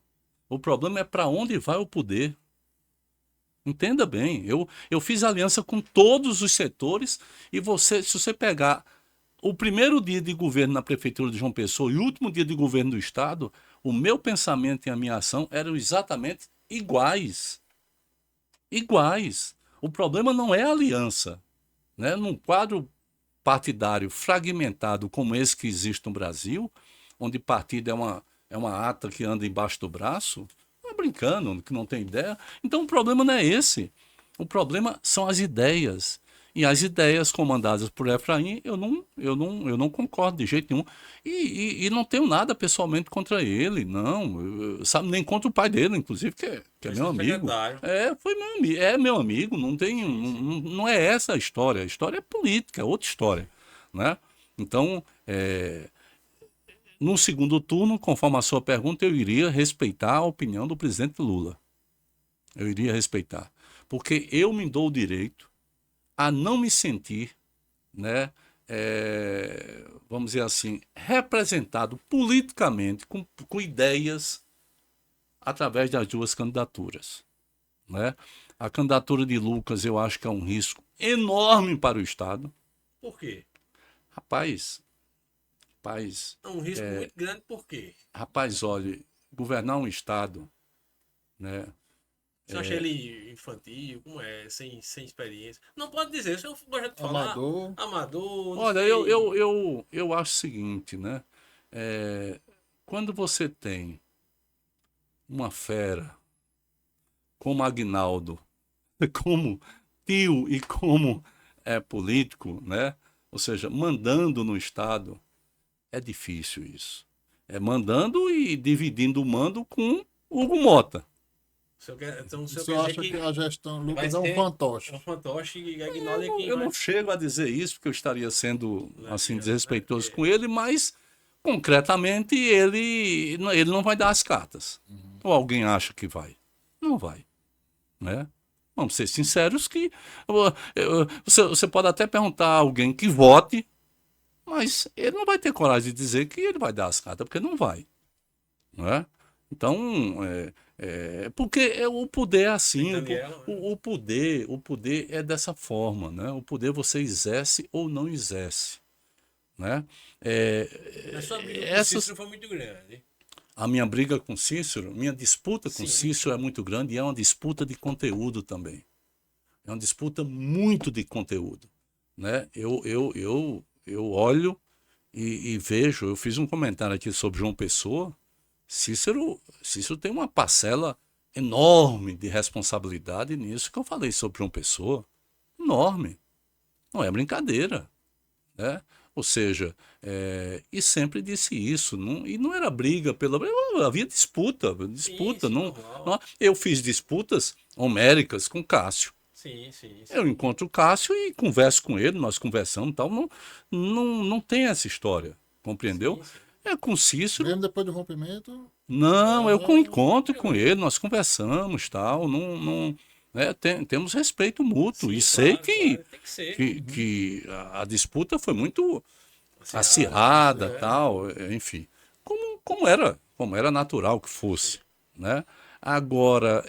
O problema é para onde vai o poder. Entenda bem, eu fiz aliança com todos os setores e se você pegar o primeiro dia de governo na prefeitura de João Pessoa e o último dia de governo do estado, o meu pensamento e a minha ação eram exatamente iguais. Iguais. O problema não é a aliança, né? Num quadro partidário fragmentado como esse que existe no Brasil, onde partido é uma ata que anda embaixo do braço, brincando, que não tem ideia. Então o problema não é esse. O problema são as ideias. E as ideias comandadas por Efraim, eu não concordo de jeito nenhum. E não tenho nada pessoalmente contra ele, não. Sabe, nem contra o pai dele, inclusive, que é meu amigo. Foi meu amigo. É meu amigo. Não é essa a história. A história é política, é outra história, né? Então, no segundo turno, conforme a sua pergunta, eu iria respeitar a opinião do presidente Lula. Eu iria respeitar. Porque eu me dou o direito a não me sentir, né, vamos dizer assim, representado politicamente com ideias através das duas candidaturas, né? A candidatura de Lucas eu acho que é um risco enorme para o Estado. Por quê? Rapaz, é um risco muito grande, por quê? Rapaz, olha, governar um Estado, né? Você acha ele infantil? Como é? Sem experiência? Não pode dizer, se eu gosto de falar. Amador. Olha, eu acho o seguinte, né? Quando você tem uma fera como Aguinaldo, como tio e como político, né? Ou seja, mandando no Estado, é difícil isso. Mandando e dividindo o mando com Hugo Mota. Então, você acha que a gestão Lucas é um fantoche? É um fantoche e Aguinaldo é quem eu não chego a dizer isso, porque eu estaria sendo assim desrespeitoso com ele, mas concretamente ele não vai dar as cartas. Ou alguém acha que vai? Não vai, né? Vamos ser sinceros que você pode até perguntar a alguém que vote, mas ele não vai ter coragem de dizer que ele vai dar as cartas, porque não vai, não é? Então, porque o poder é assim, o poder é dessa forma, né? O poder você exerce ou não exerce, né? A sua briga com Cícero foi muito grande. A minha briga com Cícero, minha disputa com Cícero é muito grande e é uma disputa de conteúdo também. É uma disputa muito de conteúdo, né? Eu olho e vejo, eu fiz um comentário aqui sobre João Pessoa. Cícero tem uma parcela enorme de responsabilidade nisso que eu falei sobre João Pessoa. Enorme. Não é brincadeira, né? Ou seja, e sempre disse isso. E não era briga pela... Havia disputa. Eu fiz disputas homéricas com Cássio. Sim. Eu encontro o Cássio e converso com ele, nós conversamos e tal. Não tem essa história, compreendeu? Sim. Com Cícero. Mesmo depois do rompimento? Não, eu encontro com ele, nós conversamos tal. Temos respeito mútuo. Sim, e sei claro, que a disputa foi muito acirrada, tal, enfim. Como era natural que fosse, né? Agora,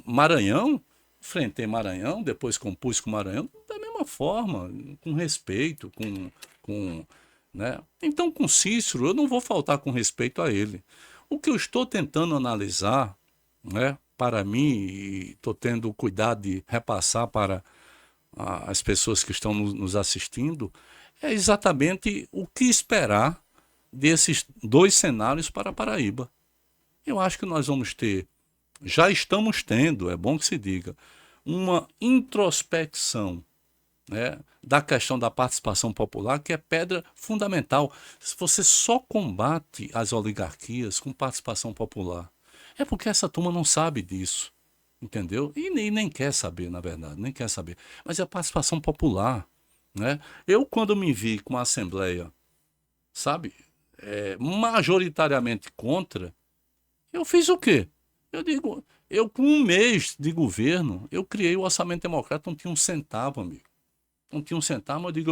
Maranhão, enfrentei Maranhão, depois compus com Maranhão, da mesma forma, com respeito, né? Então, com Cícero, eu não vou faltar com respeito a ele. O que eu estou tentando analisar, né, para mim, e estou tendo o cuidado de repassar para as pessoas que estão nos assistindo, é exatamente o que esperar desses dois cenários para a Paraíba. Eu acho que nós vamos ter, já estamos tendo, é bom que se diga, uma introspecção, né, da questão da participação popular, que é pedra fundamental. Se você só combate as oligarquias com participação popular, é porque essa turma não sabe disso, entendeu? E nem quer saber, na verdade, nem quer saber. Mas é a participação popular, né? Eu, quando me vi com a Assembleia, sabe, majoritariamente contra, eu fiz o quê? Eu digo, eu com um mês de governo, eu criei o orçamento democrático, não tinha um centavo, amigo. Não tinha um centavo, mas eu digo,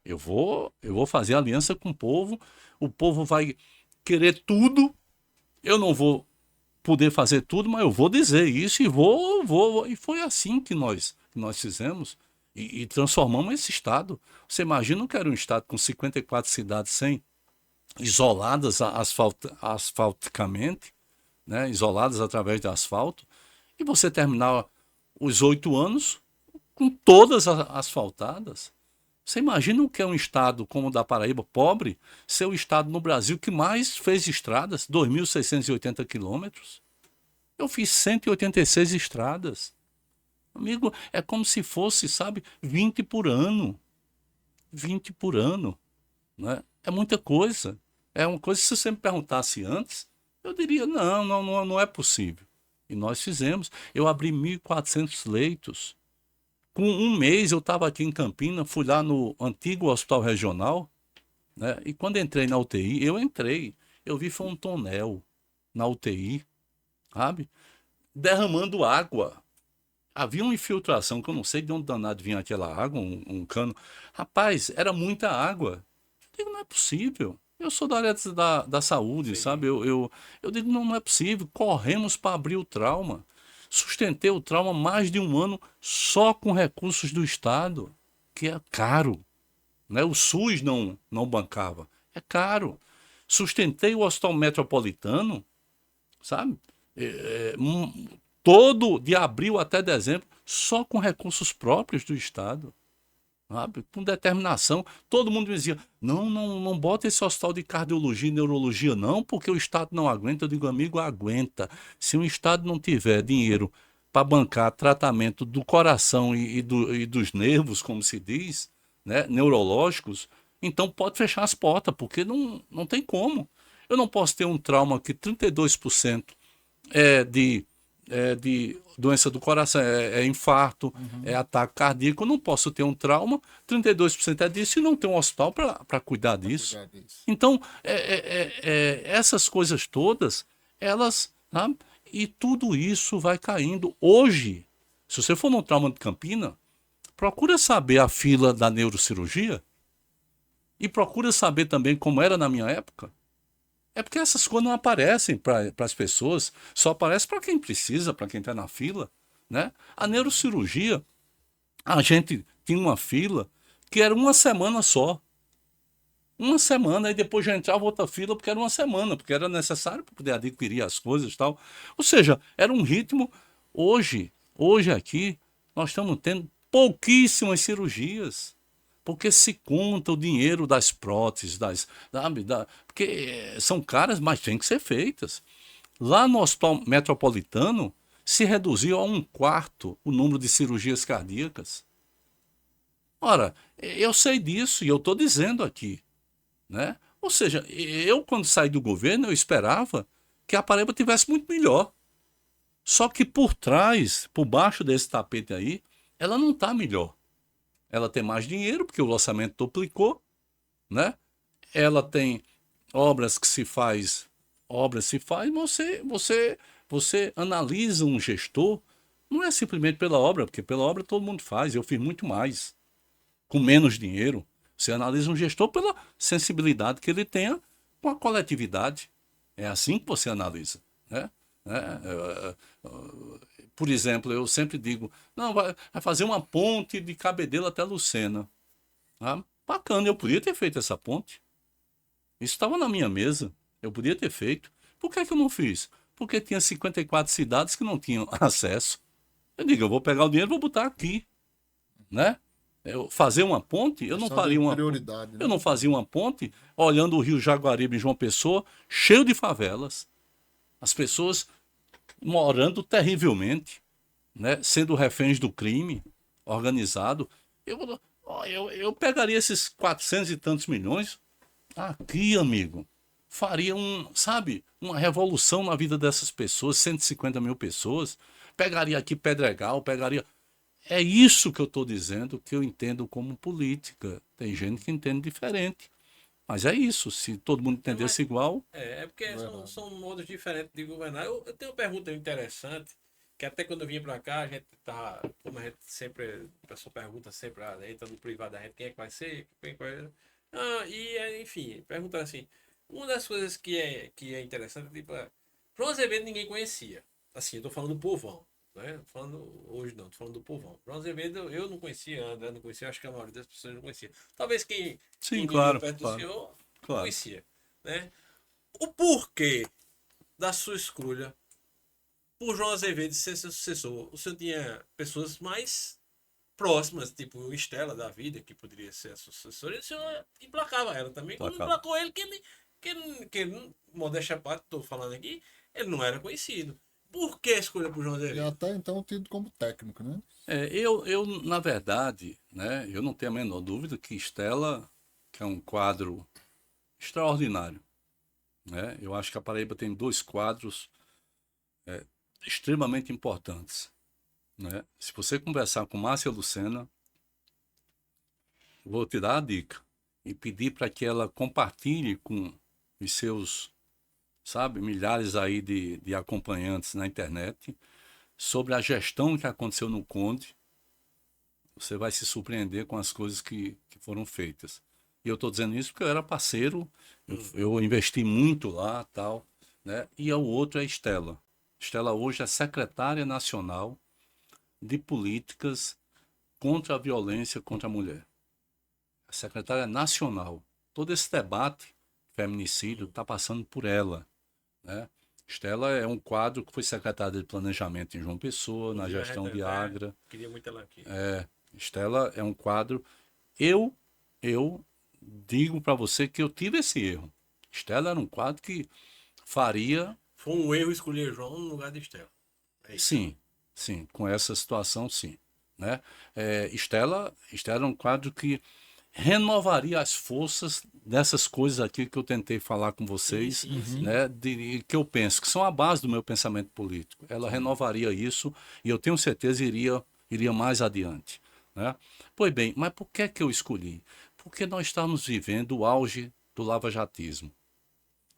eu vou fazer aliança com o povo vai querer tudo, eu não vou poder fazer tudo, mas eu vou dizer isso e vou. E foi assim que nós fizemos e transformamos esse estado. Você imagina que era um estado com 54 cidades isoladas asfalticamente, né, isoladas através de asfalto, e você terminar os 8 anos com todas asfaltadas. Você imagina o que é um estado como o da Paraíba, pobre, ser o estado no Brasil que mais fez estradas, 2.680 quilômetros. Eu fiz 186 estradas. Amigo, é como se fosse, sabe, 20 por ano. 20 por ano, né? É muita coisa. É uma coisa, se você me perguntasse antes, eu diria, não é possível. E nós fizemos. Eu abri 1.400 leitos. Com um mês eu estava aqui em Campina, fui lá no antigo hospital regional, né? E quando entrei na UTI, eu vi foi um tonel na UTI, sabe? Derramando água. Havia uma infiltração, que eu não sei de onde danado vinha aquela água, um cano. Rapaz, era muita água. Eu digo, não é possível. Eu sou da área da saúde, sim, sabe? Eu digo, não é possível. Corremos para abrir o trauma. Sustentei o trauma mais de um ano só com recursos do Estado, que é caro, né? O SUS não bancava. É caro. Sustentei o Hospital Metropolitano, sabe? Todo de abril até dezembro, só com recursos próprios do Estado, sabe? Com determinação. Todo mundo me dizia, não bota esse hospital de cardiologia e neurologia não, porque o Estado não aguenta. Eu digo, amigo, aguenta. Se o Estado não tiver dinheiro para bancar tratamento do coração e dos nervos, como se diz, né, neurológicos, então pode fechar as portas, porque não tem como. Eu não posso ter um trauma que 32% de doença do coração, infarto, é ataque cardíaco. Eu não posso ter um trauma, 32% é disso, e não ter um hospital para cuidar disso. Então, essas coisas todas, elas, sabe? E tudo isso vai caindo. Hoje, se você for no trauma de Campina, procura saber a fila da neurocirurgia e procura saber também como era na minha época. É porque essas coisas não aparecem para as pessoas, só aparece para quem precisa, para quem está na fila, né? A neurocirurgia, a gente tinha uma fila que era uma semana só. Uma semana, e depois já entrava outra fila porque era uma semana, porque era necessário para poder adquirir as coisas e tal. Ou seja, era um ritmo. Hoje aqui, nós estamos tendo pouquíssimas cirurgias. Porque se conta o dinheiro das próteses, porque são caras, mas tem que ser feitas. Lá no Hospital Metropolitano, se reduziu a 1/4 o número de cirurgias cardíacas. Ora, eu sei disso e eu estou dizendo aqui, né? Ou seja, eu quando saí do governo, eu esperava que a Paraíba tivesse muito melhor. Só que por trás, por baixo desse tapete aí, ela não está melhor. Ela tem mais dinheiro, porque o orçamento duplicou, né? Ela tem obras que se faz, você analisa um gestor, não é simplesmente pela obra, porque pela obra todo mundo faz, eu fiz muito mais, com menos dinheiro. Você analisa um gestor pela sensibilidade que ele tenha com a coletividade. É assim que você analisa, né? né? Por exemplo, eu sempre digo, não, vai fazer uma ponte de Cabedelo até Lucena. Ah, bacana, eu podia ter feito essa ponte. Isso estava na minha mesa, eu podia ter feito. Por que eu não fiz? Porque tinha 54 cidades que não tinham acesso. Eu digo, eu vou pegar o dinheiro e vou botar aqui, né? Fazer uma ponte, eu não faria uma prioridade, né? eu não fazia uma ponte olhando o Rio Jaguaribe e João Pessoa cheio de favelas. As pessoas morando terrivelmente, né? Sendo reféns do crime organizado. Eu pegaria esses 400 e tantos milhões aqui, amigo. Faria sabe, uma revolução na vida dessas pessoas, 150 mil pessoas. Pegaria aqui Pedregal, pegaria. É isso que eu estou dizendo, que eu entendo como política. Tem gente que entende diferente. Mas é isso, se todo mundo entendesse igual. É porque são modos diferentes de governar. Eu tenho uma pergunta interessante, que até quando eu vim para cá, a gente tá, como a gente sempre, a pessoa pergunta sempre, entra no privado da gente, quem é que vai ser, quem é que vai... enfim, perguntar assim, uma das coisas que é interessante, tipo, João Azevedo ninguém conhecia. Assim, eu tô falando do povão, né? Hoje não, tô falando do povão. João Azevedo eu não conhecia, André não conhecia, acho que a maioria das pessoas não conhecia. Talvez quem Sim, vivia claro, perto do senhor não claro. conhecia, né? O porquê da sua escolha por João Azevedo ser seu sucessor? O senhor tinha pessoas mais próximas, tipo o Estela da vida, que poderia ser a sucessora, e o senhor emplacava ela também. Quando emplacou ele, modéstia à parte, estou falando aqui, ele não era conhecido. Por que a escolha por João E Azevedo? até então tido como técnico, né? Na verdade, né, eu não tenho a menor dúvida que Estela, que é um quadro extraordinário, né? Eu acho que a Paraíba tem dois quadros extremamente importantes, né? Se você conversar com Márcia Lucena, vou te dar a dica e pedir para que ela compartilhe com os seus, sabe, milhares aí de acompanhantes na internet sobre a gestão que aconteceu no Conde. Você vai se surpreender com as coisas que foram feitas. E eu estou dizendo isso porque eu era parceiro, eu investi muito lá, tal, né? E o outro é Estela. Estela hoje é secretária nacional de políticas contra a violência contra a mulher. A secretária nacional. Todo esse debate feminicídio está passando por ela, né? Estela é um quadro que foi secretária de planejamento em João Pessoa, na gestão de Agra. Queria muito ela aqui. Estela é um quadro. Eu digo para você que eu tive esse erro. Estela era um quadro que faria. Foi um erro escolher João no lugar de Estela. Sim, com essa situação, sim, né? Estela é um quadro que renovaria as forças dessas coisas aqui que eu tentei falar com vocês, né? Que eu penso que são a base do meu pensamento político. Ela renovaria isso e eu tenho certeza iria mais adiante, né? Pois bem, mas por que eu escolhi? Porque nós estamos vivendo o auge do lavajatismo,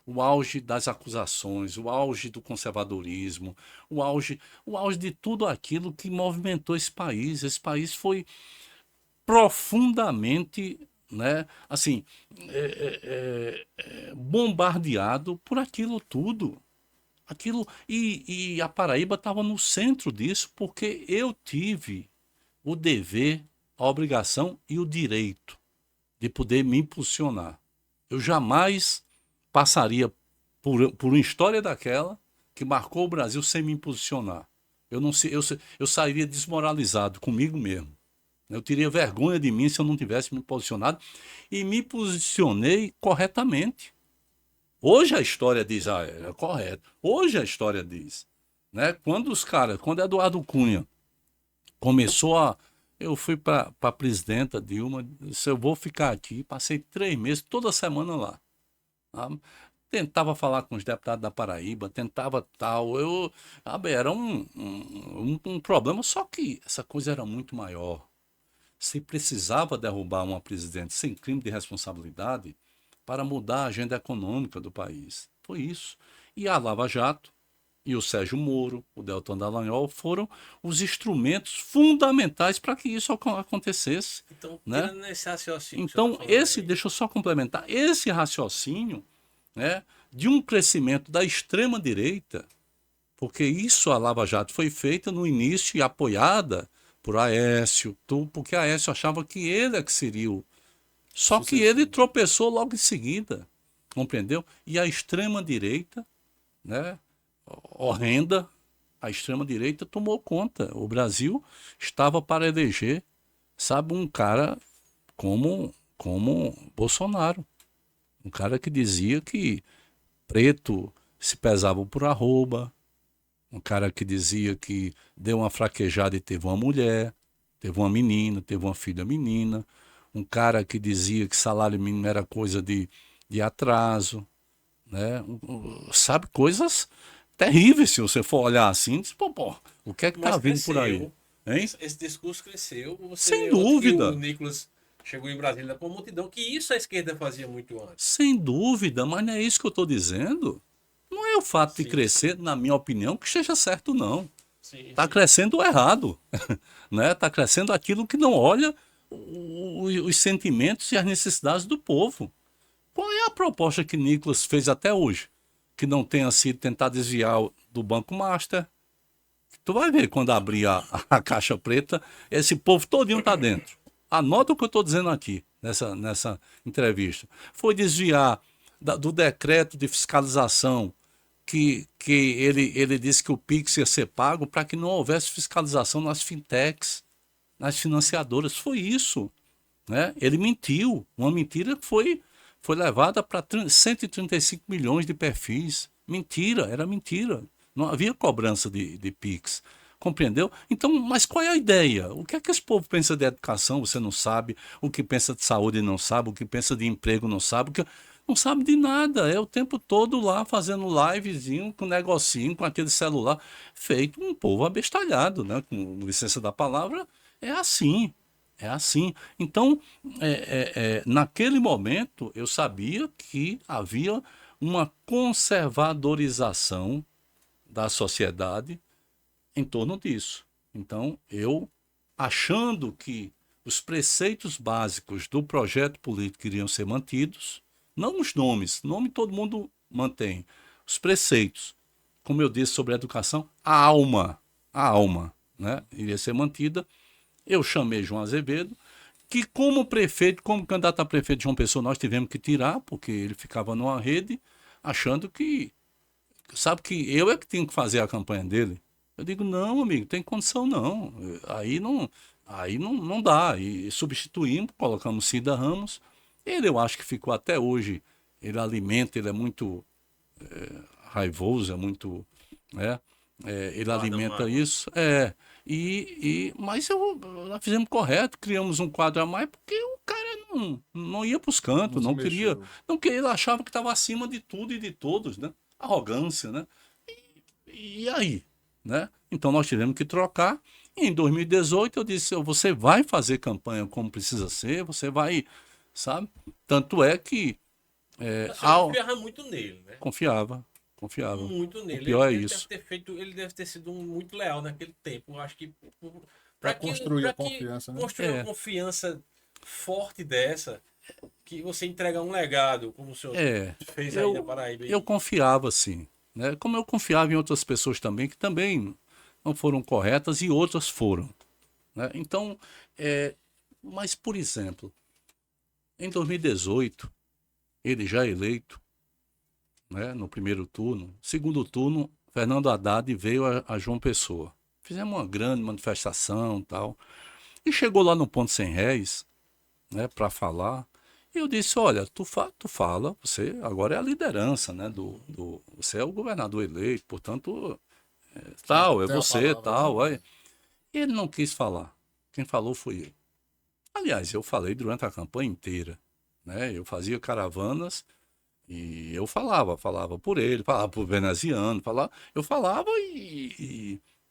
o auge das acusações, o auge do conservadorismo, o auge de tudo aquilo que movimentou esse país. Esse país foi profundamente, né, assim, bombardeado por aquilo tudo. E a Paraíba estava no centro disso, porque eu tive o dever, a obrigação e o direito de poder me impulsionar. Eu jamais passaria por uma história daquela que marcou o Brasil sem me posicionar. Eu sairia desmoralizado comigo mesmo. Eu teria vergonha de mim se eu não tivesse me posicionado. E me posicionei corretamente. Hoje a história diz, é correto. Hoje a história diz, né? Quando Eduardo Cunha começou eu fui para a presidenta Dilma, disse, eu vou ficar aqui, passei 3 meses, toda semana lá. Tá? Tentava falar com os deputados da Paraíba, tentava tal. Era um problema, só que essa coisa era muito maior. Se precisava derrubar uma presidente sem crime de responsabilidade para mudar a agenda econômica do país. Foi isso. E a Lava Jato e o Sérgio Moro, o Deltan Dallagnol, foram os instrumentos fundamentais para que isso acontecesse. Então, né? Nesse raciocínio. Então, deixa eu só complementar, esse raciocínio, né, de um crescimento da extrema-direita Porque isso, a Lava Jato, foi feita no início e apoiada por Aécio, porque Aécio achava que ele é que seria o... Só que ele tropeçou logo em seguida, compreendeu? E a extrema-direita, né, horrenda, a extrema-direita tomou conta. O Brasil estava para eleger, sabe, um cara como Bolsonaro. Um cara que dizia que preto se pesava por arroba, um cara que dizia que deu uma fraquejada e teve uma mulher, teve uma menina, teve uma filha menina, um cara que dizia que salário mínimo era coisa de atraso, né? Sabe, coisas terríveis se você for olhar assim, diz, pô, o que é que tá Mas vindo por aí? cresceu. Hein? Esse discurso cresceu. Você Sem vê ontem que dúvida. o Nicolas chegou em Brasília com a multidão, que isso a esquerda fazia muito antes. Sem dúvida, mas não é isso que eu estou dizendo. Não é o fato de Sim. crescer, na minha opinião, que esteja certo, não. Sim, Está sim. crescendo o errado. Né? Está crescendo aquilo que não olha os sentimentos e as necessidades do povo. Qual é a proposta que Nicolas fez até hoje? Que não tenha sido tentar desviar do Banco Master. Tu vai ver quando abrir a caixa preta, esse povo todinho está dentro. Anota o que eu estou dizendo aqui, nessa entrevista. Foi desviar do decreto de fiscalização que ele disse que o Pix ia ser pago para que não houvesse fiscalização nas fintechs, nas financiadoras. Foi isso. Né? Ele mentiu. Uma mentira que foi levada para 135 milhões de perfis. Mentira, era mentira. Não havia cobrança de Pix. Compreendeu? Então, mas qual é a ideia? O que é que esse povo pensa de educação? Você não sabe. O que pensa de saúde não sabe. O que pensa de emprego não sabe. Não sabe de nada. É o tempo todo lá fazendo livezinho, com negocinho, com aquele celular. Feito um povo abestalhado, né? Com licença da palavra. É assim. É assim. Então, naquele momento, eu sabia que havia uma conservadorização da sociedade em torno disso. Então, eu, achando que os preceitos básicos do projeto político iriam ser mantidos, não os nomes, nome todo mundo mantém, os preceitos, como eu disse sobre a educação, a alma, né, iria ser mantida. Eu chamei João Azevedo, que como prefeito, como candidato a prefeito de João Pessoa, nós tivemos que tirar, porque ele ficava numa rede, achando que, sabe, que eu é que tinha que fazer a campanha dele. Eu digo, não, amigo, tem condição não. Aí não dá. E substituímos, colocamos Cida Ramos. Ele, eu acho que ficou até hoje, ele alimenta, ele é muito raivoso, é muito... Né? Ele alimenta isso. Mas nós fizemos correto, criamos um quadro a mais, porque o cara não ia para os cantos, Não se queria. mexeu. Não queria, ele achava que estava acima de tudo e de todos, né? Arrogância, né? E aí? Né? Então nós tivemos que trocar. E em 2018 eu disse, você vai fazer campanha como precisa ser, você vai, sabe? Tanto é que Você confiava muito nele, né? confiava. Muito nele. O pior é ele isso. Ele deve ter sido muito leal naquele tempo. Eu acho que Pra construir a confiança, né? construir uma confiança forte dessa, que você entregar um legado, como o senhor fez aí na Paraíba. Eu confiava, sim. Né? Como eu confiava em outras pessoas também, que também não foram corretas e outras foram. Né? Então, mas, por exemplo, em 2018, ele já eleito, né, no primeiro turno, segundo turno, Fernando Haddad veio a João Pessoa. Fizemos uma grande manifestação e tal. E chegou lá no Ponto Sem Réis, né, para falar. E eu disse, olha, tu fala, você agora é a liderança, né? Você é o governador eleito, portanto, tal, é Tem a você, palavra, tal. né? E ele não quis falar. Quem falou foi ele. Aliás, eu falei durante a campanha inteira. Né? Eu fazia caravanas e eu falava por ele, falava por veneziano, eu falava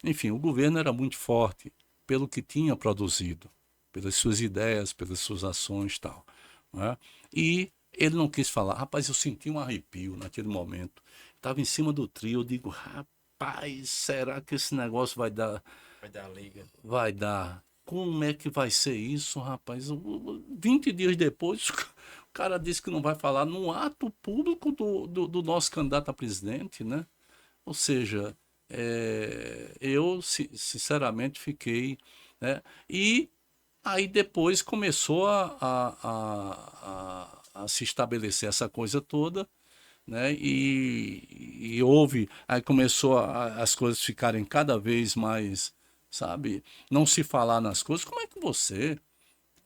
enfim, o governo era muito forte pelo que tinha produzido, pelas suas ideias, pelas suas ações e tal. Né? E ele não quis falar. Rapaz, eu senti um arrepio naquele momento. Estava em cima do trio, eu digo, rapaz, será que esse negócio vai dar... Vai dar liga. Vai dar. Como é que vai ser isso, rapaz? 20 dias depois, o cara disse que não vai falar no ato público do nosso candidato a presidente, né? Ou seja, eu sinceramente fiquei, né? E aí depois começou a se estabelecer essa coisa toda, né? E houve, aí começou as coisas ficarem cada vez mais, sabe, não se falar nas coisas. Como é que você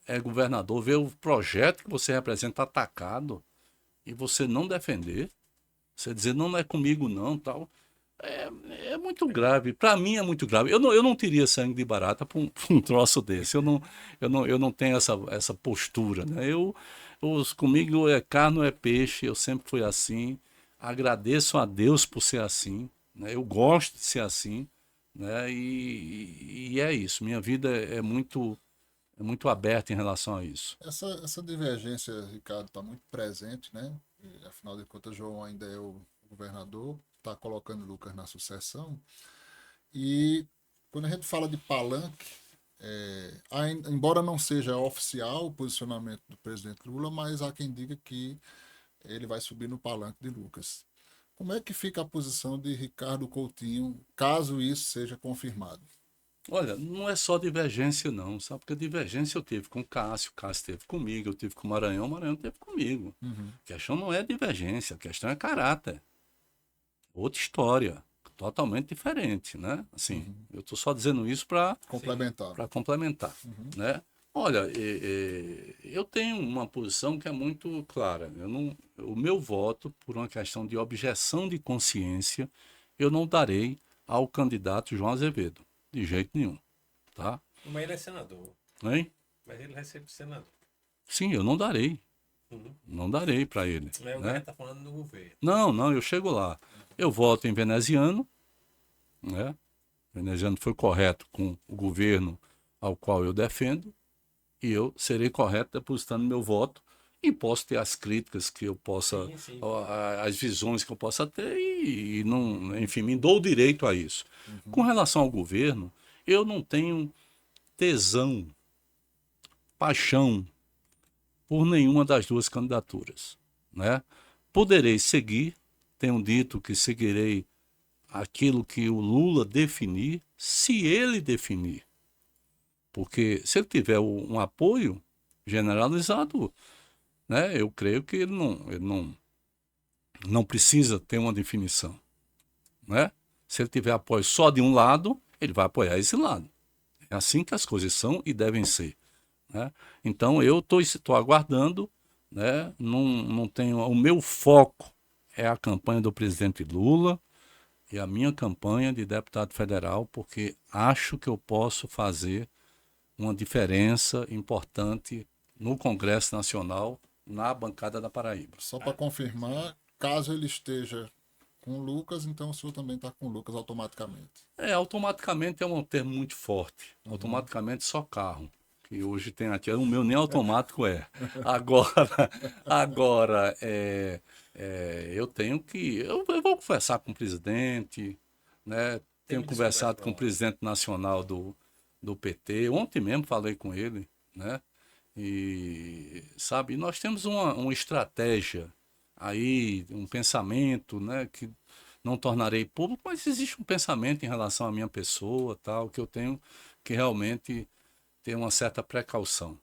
é governador, vê o projeto que você representa atacado e você não defender? Você dizer, não, não é comigo não, tal. É muito grave. Para mim é muito grave. Eu não teria sangue de barata para um troço desse. Eu não tenho essa postura, né? Comigo é carne ou é peixe. Eu sempre fui assim. Agradeço a Deus por ser assim, né? Eu gosto de ser assim, né? E é isso. Minha vida é muito aberta em relação a isso. Essa divergência, Ricardo, está muito presente, né? E, afinal de contas, João ainda é o governador, está colocando Lucas na sucessão. E quando a gente fala de palanque, embora não seja oficial o posicionamento do presidente Lula, mas há quem diga que ele vai subir no palanque de Lucas. Como é que fica a posição de Ricardo Coutinho, caso isso seja confirmado? Olha, não é só divergência não, sabe? Porque divergência eu tive com o Cássio teve comigo, eu tive com o Maranhão teve comigo. A questão não é divergência, a questão é caráter. Outra história, totalmente diferente, né? Assim, eu estou só dizendo isso para Complementar. complementar, né? Olha, eu tenho uma posição que é muito clara. O meu voto, por uma questão de objeção de consciência, eu não darei ao candidato João Azevedo, de jeito nenhum, tá? Mas ele é senador. Hein? Mas ele vai ser senador. Sim, eu não darei. Uhum. Não darei para ele. Mas o Né? cara tá falando do governo. Não, eu chego lá. Eu voto em veneziano, né? O veneziano foi correto com o governo ao qual eu defendo, e eu serei correto depositando meu voto, e posso ter as críticas que eu possa, Sim. as visões que eu possa ter, e não, enfim, me dou o direito a isso. Com relação ao governo, eu não tenho tesão, paixão por nenhuma das duas candidaturas, né? Poderei seguir, tenho dito que seguirei aquilo que o Lula definir, se ele definir. Porque se ele tiver um apoio generalizado, né, eu creio que ele não precisa ter uma definição. Né? Se ele tiver apoio só de um lado, ele vai apoiar esse lado. É assim que as coisas são e devem ser. Né? Então eu estou aguardando, né? Não tenho, o meu foco é a campanha do presidente Lula e a minha campanha de deputado federal, porque acho que eu posso fazer uma diferença importante no Congresso Nacional, na bancada da Paraíba. Só para confirmar, caso ele esteja com o Lucas, então o senhor também está com o Lucas automaticamente. Automaticamente é um termo muito forte. Automaticamente só carro. Que hoje tem aqui, o meu nem automático é. Agora eu tenho que. Eu vou conversar com o presidente, né? Tenho conversado com o presidente nacional do PT. Ontem mesmo falei com ele, né? E, sabe, nós temos uma estratégia aí, um pensamento, né? Que não tornarei público, mas existe um pensamento em relação à minha pessoa, tal, que eu tenho que realmente ter uma certa precaução.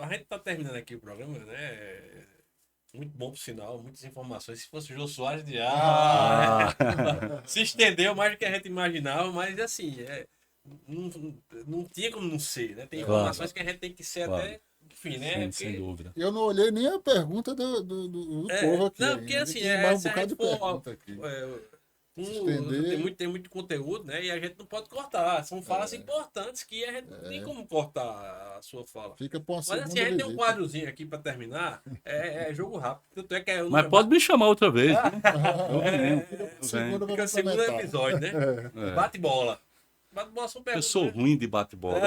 A gente tá terminando aqui o programa, né? Muito bom por sinal, muitas informações. Se fosse o Jô Soares, se estendeu mais do que a gente imaginava, mas assim, não tinha como não ser, né? Tem informações que a gente tem que ser até, enfim, né? Sem dúvida. Eu não olhei nem a pergunta do povo aqui. Não, porque ainda. assim, Tem mais um se a bocado gente de for, pergunta aqui. Estender. tem muito conteúdo, né? E a gente não pode cortar. São falas importantes que a gente não tem como cortar a sua fala. Fica para uma Mas segunda assim, a gente tem um visita. quadrozinho aqui pra terminar. É jogo rápido. Tanto é que Mas pode me chamar outra vez. Segunda Fica vai o segundo complementar. episódio, né? Bate bola. Bate bola são Eu perguntas. sou né? ruim de bate-bola.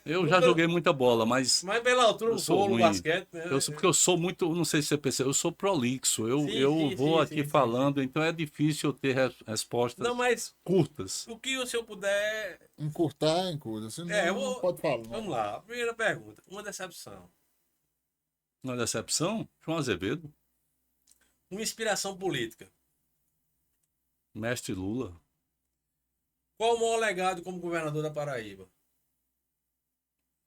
Eu já joguei muita bola, mas Mas pela altura, eu o sou vôlei, o ruim. basquete, né? Porque eu sou muito, não sei se você percebeu, eu sou prolixo. Eu vou aqui falando, então é difícil eu ter respostas Não, mas curtas. o que o senhor puder. Encurtar, encurta. Senão não pode falar. Vamos lá. Primeira pergunta. Uma decepção. Uma decepção? João Azevedo, Uma inspiração política. mestre Lula. Qual o maior legado como governador da Paraíba?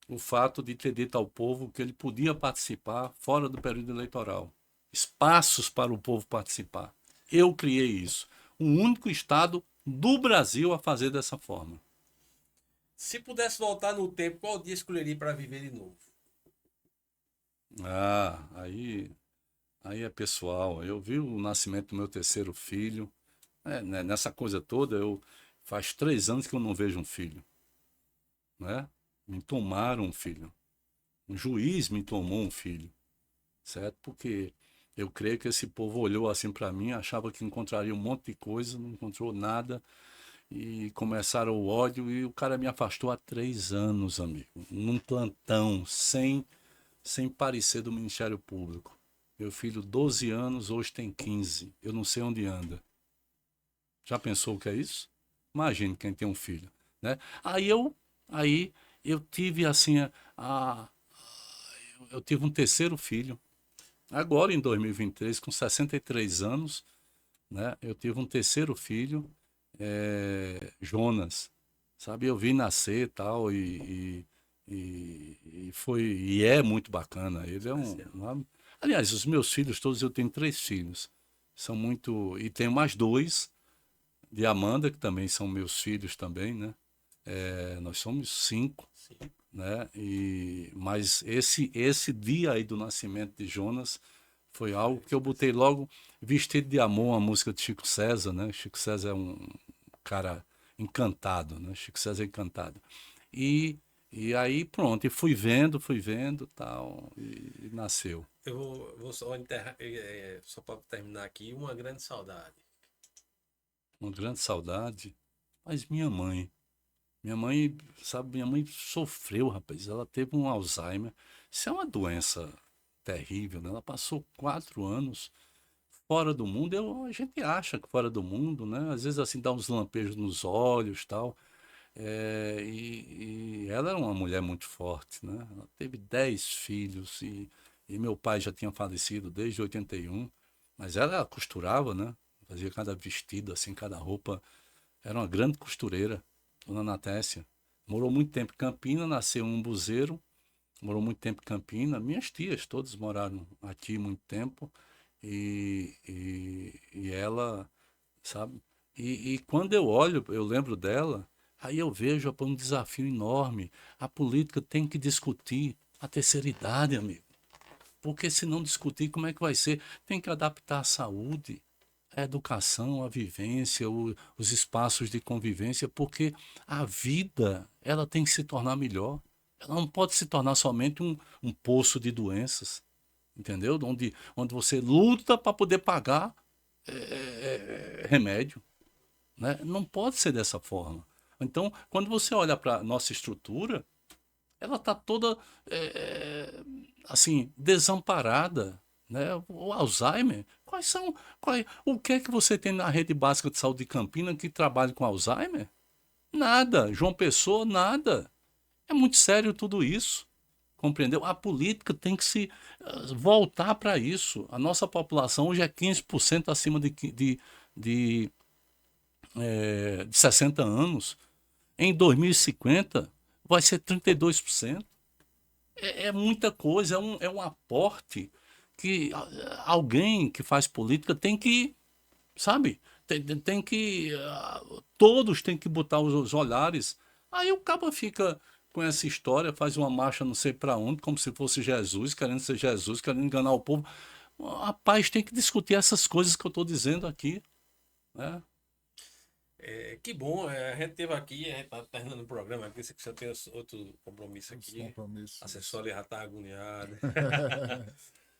O fato de ter dito ao povo que ele podia participar fora do período eleitoral. Espaços para o povo participar. Eu criei isso. O único estado do Brasil a fazer dessa forma. Se pudesse voltar no tempo, qual dia escolheria para viver de novo? Ah, aí é pessoal. Eu vi o nascimento do meu terceiro filho. Né, nessa coisa toda, faz 3 anos que eu não vejo um filho. Né? Me tomaram um filho. Um juiz me tomou um filho. Certo? Porque eu creio que esse povo olhou assim para mim, achava que encontraria um monte de coisa, não encontrou nada. E começaram o ódio e o cara me afastou há 3 anos, amigo. Num plantão, sem parecer do Ministério Público. Meu filho, 12 anos, hoje tem 15. Eu não sei onde anda. Já pensou o que é isso? Imagine quem tem um filho, né? Aí eu tive assim eu tive um terceiro filho. Agora em 2023, com 63 anos, né? Eu tive um terceiro filho, Jonas, sabe? Eu vi nascer tal e foi e é muito bacana. Ele é aliás, os meus filhos todos, eu tenho 3 filhos, são muito e tenho mais 2 de Amanda, que também são meus filhos também, né? Nós somos 5, Sim. né? Mas esse dia aí do nascimento de Jonas foi algo que eu botei logo Vestido de Amor, uma música de Chico César, né? Chico César é um cara encantado, né? Chico César é encantado. E aí pronto, e fui vendo tal, e nasceu. Eu vou só enterrar, só para terminar aqui, uma grande saudade. Uma grande saudade, mas minha mãe, sabe, minha mãe sofreu, rapaz, ela teve um Alzheimer, isso é uma doença terrível, né? Ela passou 4 anos fora do mundo, a gente acha que fora do mundo, né? Às vezes assim dá uns lampejos nos olhos, tal. E ela era uma mulher muito forte, né? Ela teve 10 filhos e meu pai já tinha falecido desde 81, mas ela costurava, né? Fazia cada vestido, assim, cada roupa. Era uma grande costureira, Dona Natécia. Morou muito tempo em Campina, nasceu em Umbuzeiro, morou muito tempo em Campina. Minhas tias todas moraram aqui muito tempo e ela, sabe? E quando eu olho, eu lembro dela, aí eu vejo um desafio enorme. A política tem que discutir a terceira idade, amigo. Porque se não discutir, como é que vai ser? Tem que adaptar a saúde, a educação, a vivência, os espaços de convivência, porque a vida, ela tem que se tornar melhor. Ela não pode se tornar somente um poço de doenças, entendeu? Onde você luta para poder pagar remédio, né? Não pode ser dessa forma. Então, quando você olha para a nossa estrutura, ela está toda assim desamparada, né? O Alzheimer, o que é que você tem na rede básica de saúde de Campina que trabalha com Alzheimer? Nada. João Pessoa, nada. É muito sério tudo isso. Compreendeu? A política tem que se voltar para isso. A nossa população hoje é 15% acima de 60 anos. Em 2050 vai ser 32%. É muita coisa, é um aporte que alguém que faz política tem que, sabe, tem que, todos têm que botar os olhares. Aí o cabo fica com essa história, faz uma marcha não sei para onde, como se fosse Jesus, querendo ser Jesus, querendo enganar o povo. Rapaz, tem que discutir essas coisas que eu estou dizendo aqui, né? Que bom, a gente teve aqui, a gente tá terminando o programa aqui, você já tem outro compromisso Os aqui. compromissos. A assessora já está agoniada.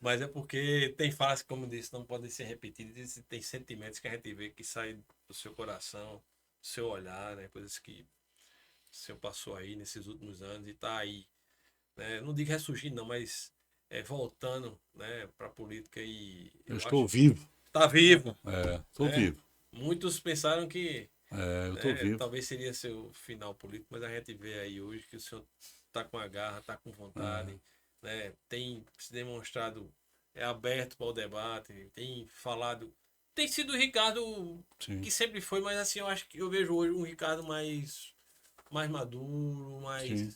Mas é porque tem falas, como eu disse, não podem ser repetidas, e tem sentimentos que a gente vê que saem do seu coração, do seu olhar, né? Coisas que o senhor passou aí nesses últimos anos e está aí, né? Eu não digo ressurgindo, não, mas voltando, né, para a política e Eu eu estou acho vivo. tá vivo, Estou né? vivo. Muitos pensaram que Eu estou vivo. talvez seria seu final político, mas a gente vê aí hoje que o senhor está com a garra, está com vontade, né? Tem se demonstrado aberto para o debate, tem falado tem sido o Ricardo Sim. que sempre foi, mas assim, eu acho que eu vejo hoje um Ricardo mais maduro, Sim.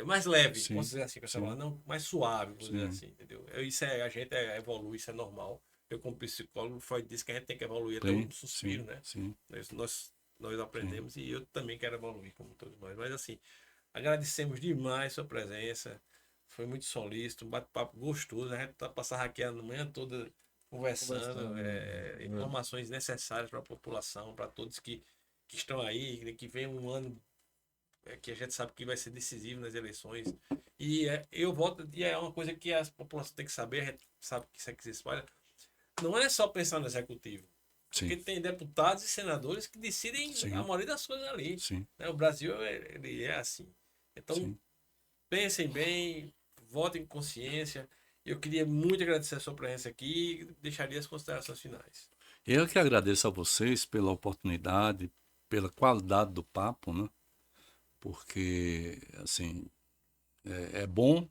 mais leve, Sim. posso dizer assim, com essa Sim. palavra, não, mais suave, vou dizer Sim. assim, entendeu? A gente evolui, isso é normal. Eu, como psicólogo, Freud disse que a gente tem que evoluir até o Sim. último suspiro, Sim. né? Sim. Nós aprendemos e eu também quero evoluir, como todos nós. Mas assim, agradecemos demais sua presença. Foi muito solícito, um bate-papo gostoso. A gente passava aqui a manhã toda conversando, informações necessárias para a população, para todos que estão aí, que vem um ano que a gente sabe que vai ser decisivo nas eleições. Eu voto, e é uma coisa que a população tem que saber, a gente sabe que isso aqui se espalha. Não é só pensar no executivo. Porque Sim. tem deputados e senadores que decidem Sim. a maioria das coisas ali. Sim. Né? O Brasil ele é assim. Então, Sim. pensem bem, votem com consciência. Eu queria muito agradecer a sua presença aqui e deixaria as considerações finais. Eu que agradeço a vocês pela oportunidade, pela qualidade do papo, né? Porque, assim, é bom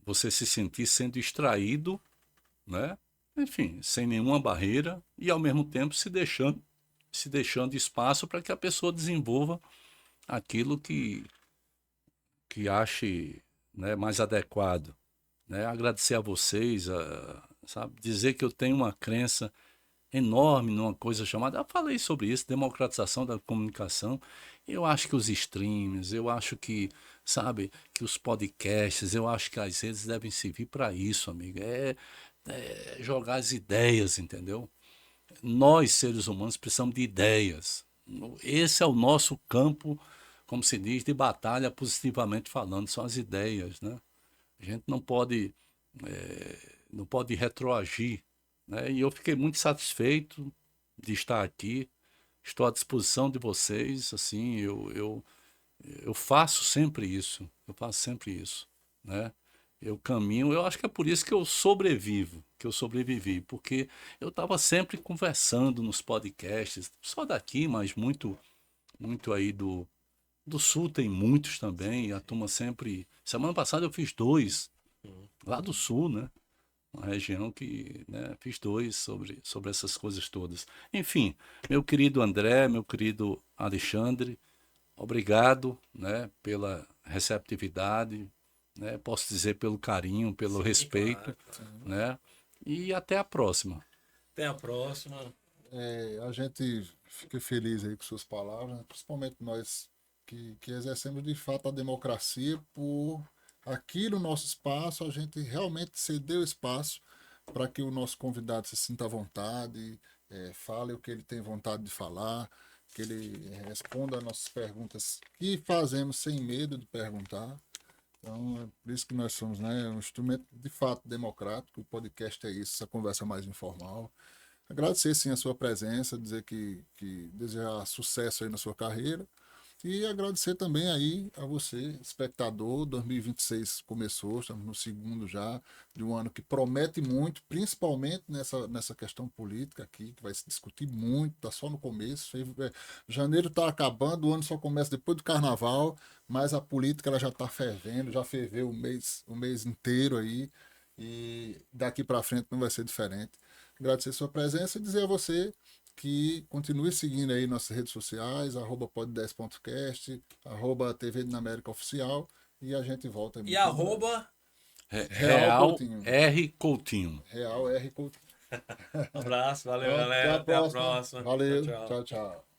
você se sentir sendo extraído, né? Enfim, sem nenhuma barreira e ao mesmo tempo se deixando espaço para que a pessoa desenvolva aquilo que ache, né, mais adequado, né? Agradecer a vocês, sabe, dizer que eu tenho uma crença enorme numa coisa chamada, eu falei sobre isso, democratização da comunicação. Eu acho que os streams, eu acho que, sabe, que os podcasts, eu acho que as redes devem servir para isso, amigo. É jogar as ideias, entendeu? Nós, seres humanos, precisamos de ideias. Esse é o nosso campo, como se diz, de batalha, positivamente falando, são as ideias, né? A gente não pode retroagir, né? E eu fiquei muito satisfeito de estar aqui. Estou à disposição de vocês, assim, eu faço sempre isso, né? Eu caminho, eu acho que é por isso que eu sobrevivo, que eu sobrevivi, porque eu estava sempre conversando nos podcasts, só daqui, mas muito aí do Sul tem muitos também, e a turma sempre... Semana passada eu fiz 2, lá do Sul, né? Uma região que, né, fiz 2 sobre essas coisas todas. Enfim, meu querido André, meu querido Alexandre, obrigado, né, pela receptividade, né, posso dizer pelo carinho, pelo Sim, respeito, claro. né, e até a próxima. Até a próxima. A gente fica feliz aí com suas palavras, né? Principalmente nós que exercemos de fato a democracia por aqui no nosso espaço, a gente realmente cedeu espaço para que o nosso convidado se sinta à vontade, fale o que ele tem vontade de falar, que ele responda às nossas perguntas que fazemos sem medo de perguntar. Então, é por isso que nós somos, né, um instrumento de fato democrático. O podcast é isso, essa conversa mais informal. Agradecer, sim, a sua presença, dizer que desejar sucesso aí na sua carreira. E agradecer também aí a você, espectador. 2026 começou, estamos no segundo já, de um ano que promete muito, principalmente nessa questão política aqui, que vai se discutir muito, está só no começo. Janeiro está acabando, o ano só começa depois do carnaval, mas a política ela já está fervendo, já ferveu o mês inteiro aí, e daqui para frente não vai ser diferente. Agradecer a sua presença e dizer a você que continue seguindo aí nossas redes sociais, @pod10.cast, @TV Dinamérica Oficial, e a gente volta aí. E arroba. Real Coutinho. R. Coutinho. Real R. Coutinho. Um abraço, valeu, Então, galera. Até a próxima. Valeu, Tchau, tchau. tchau.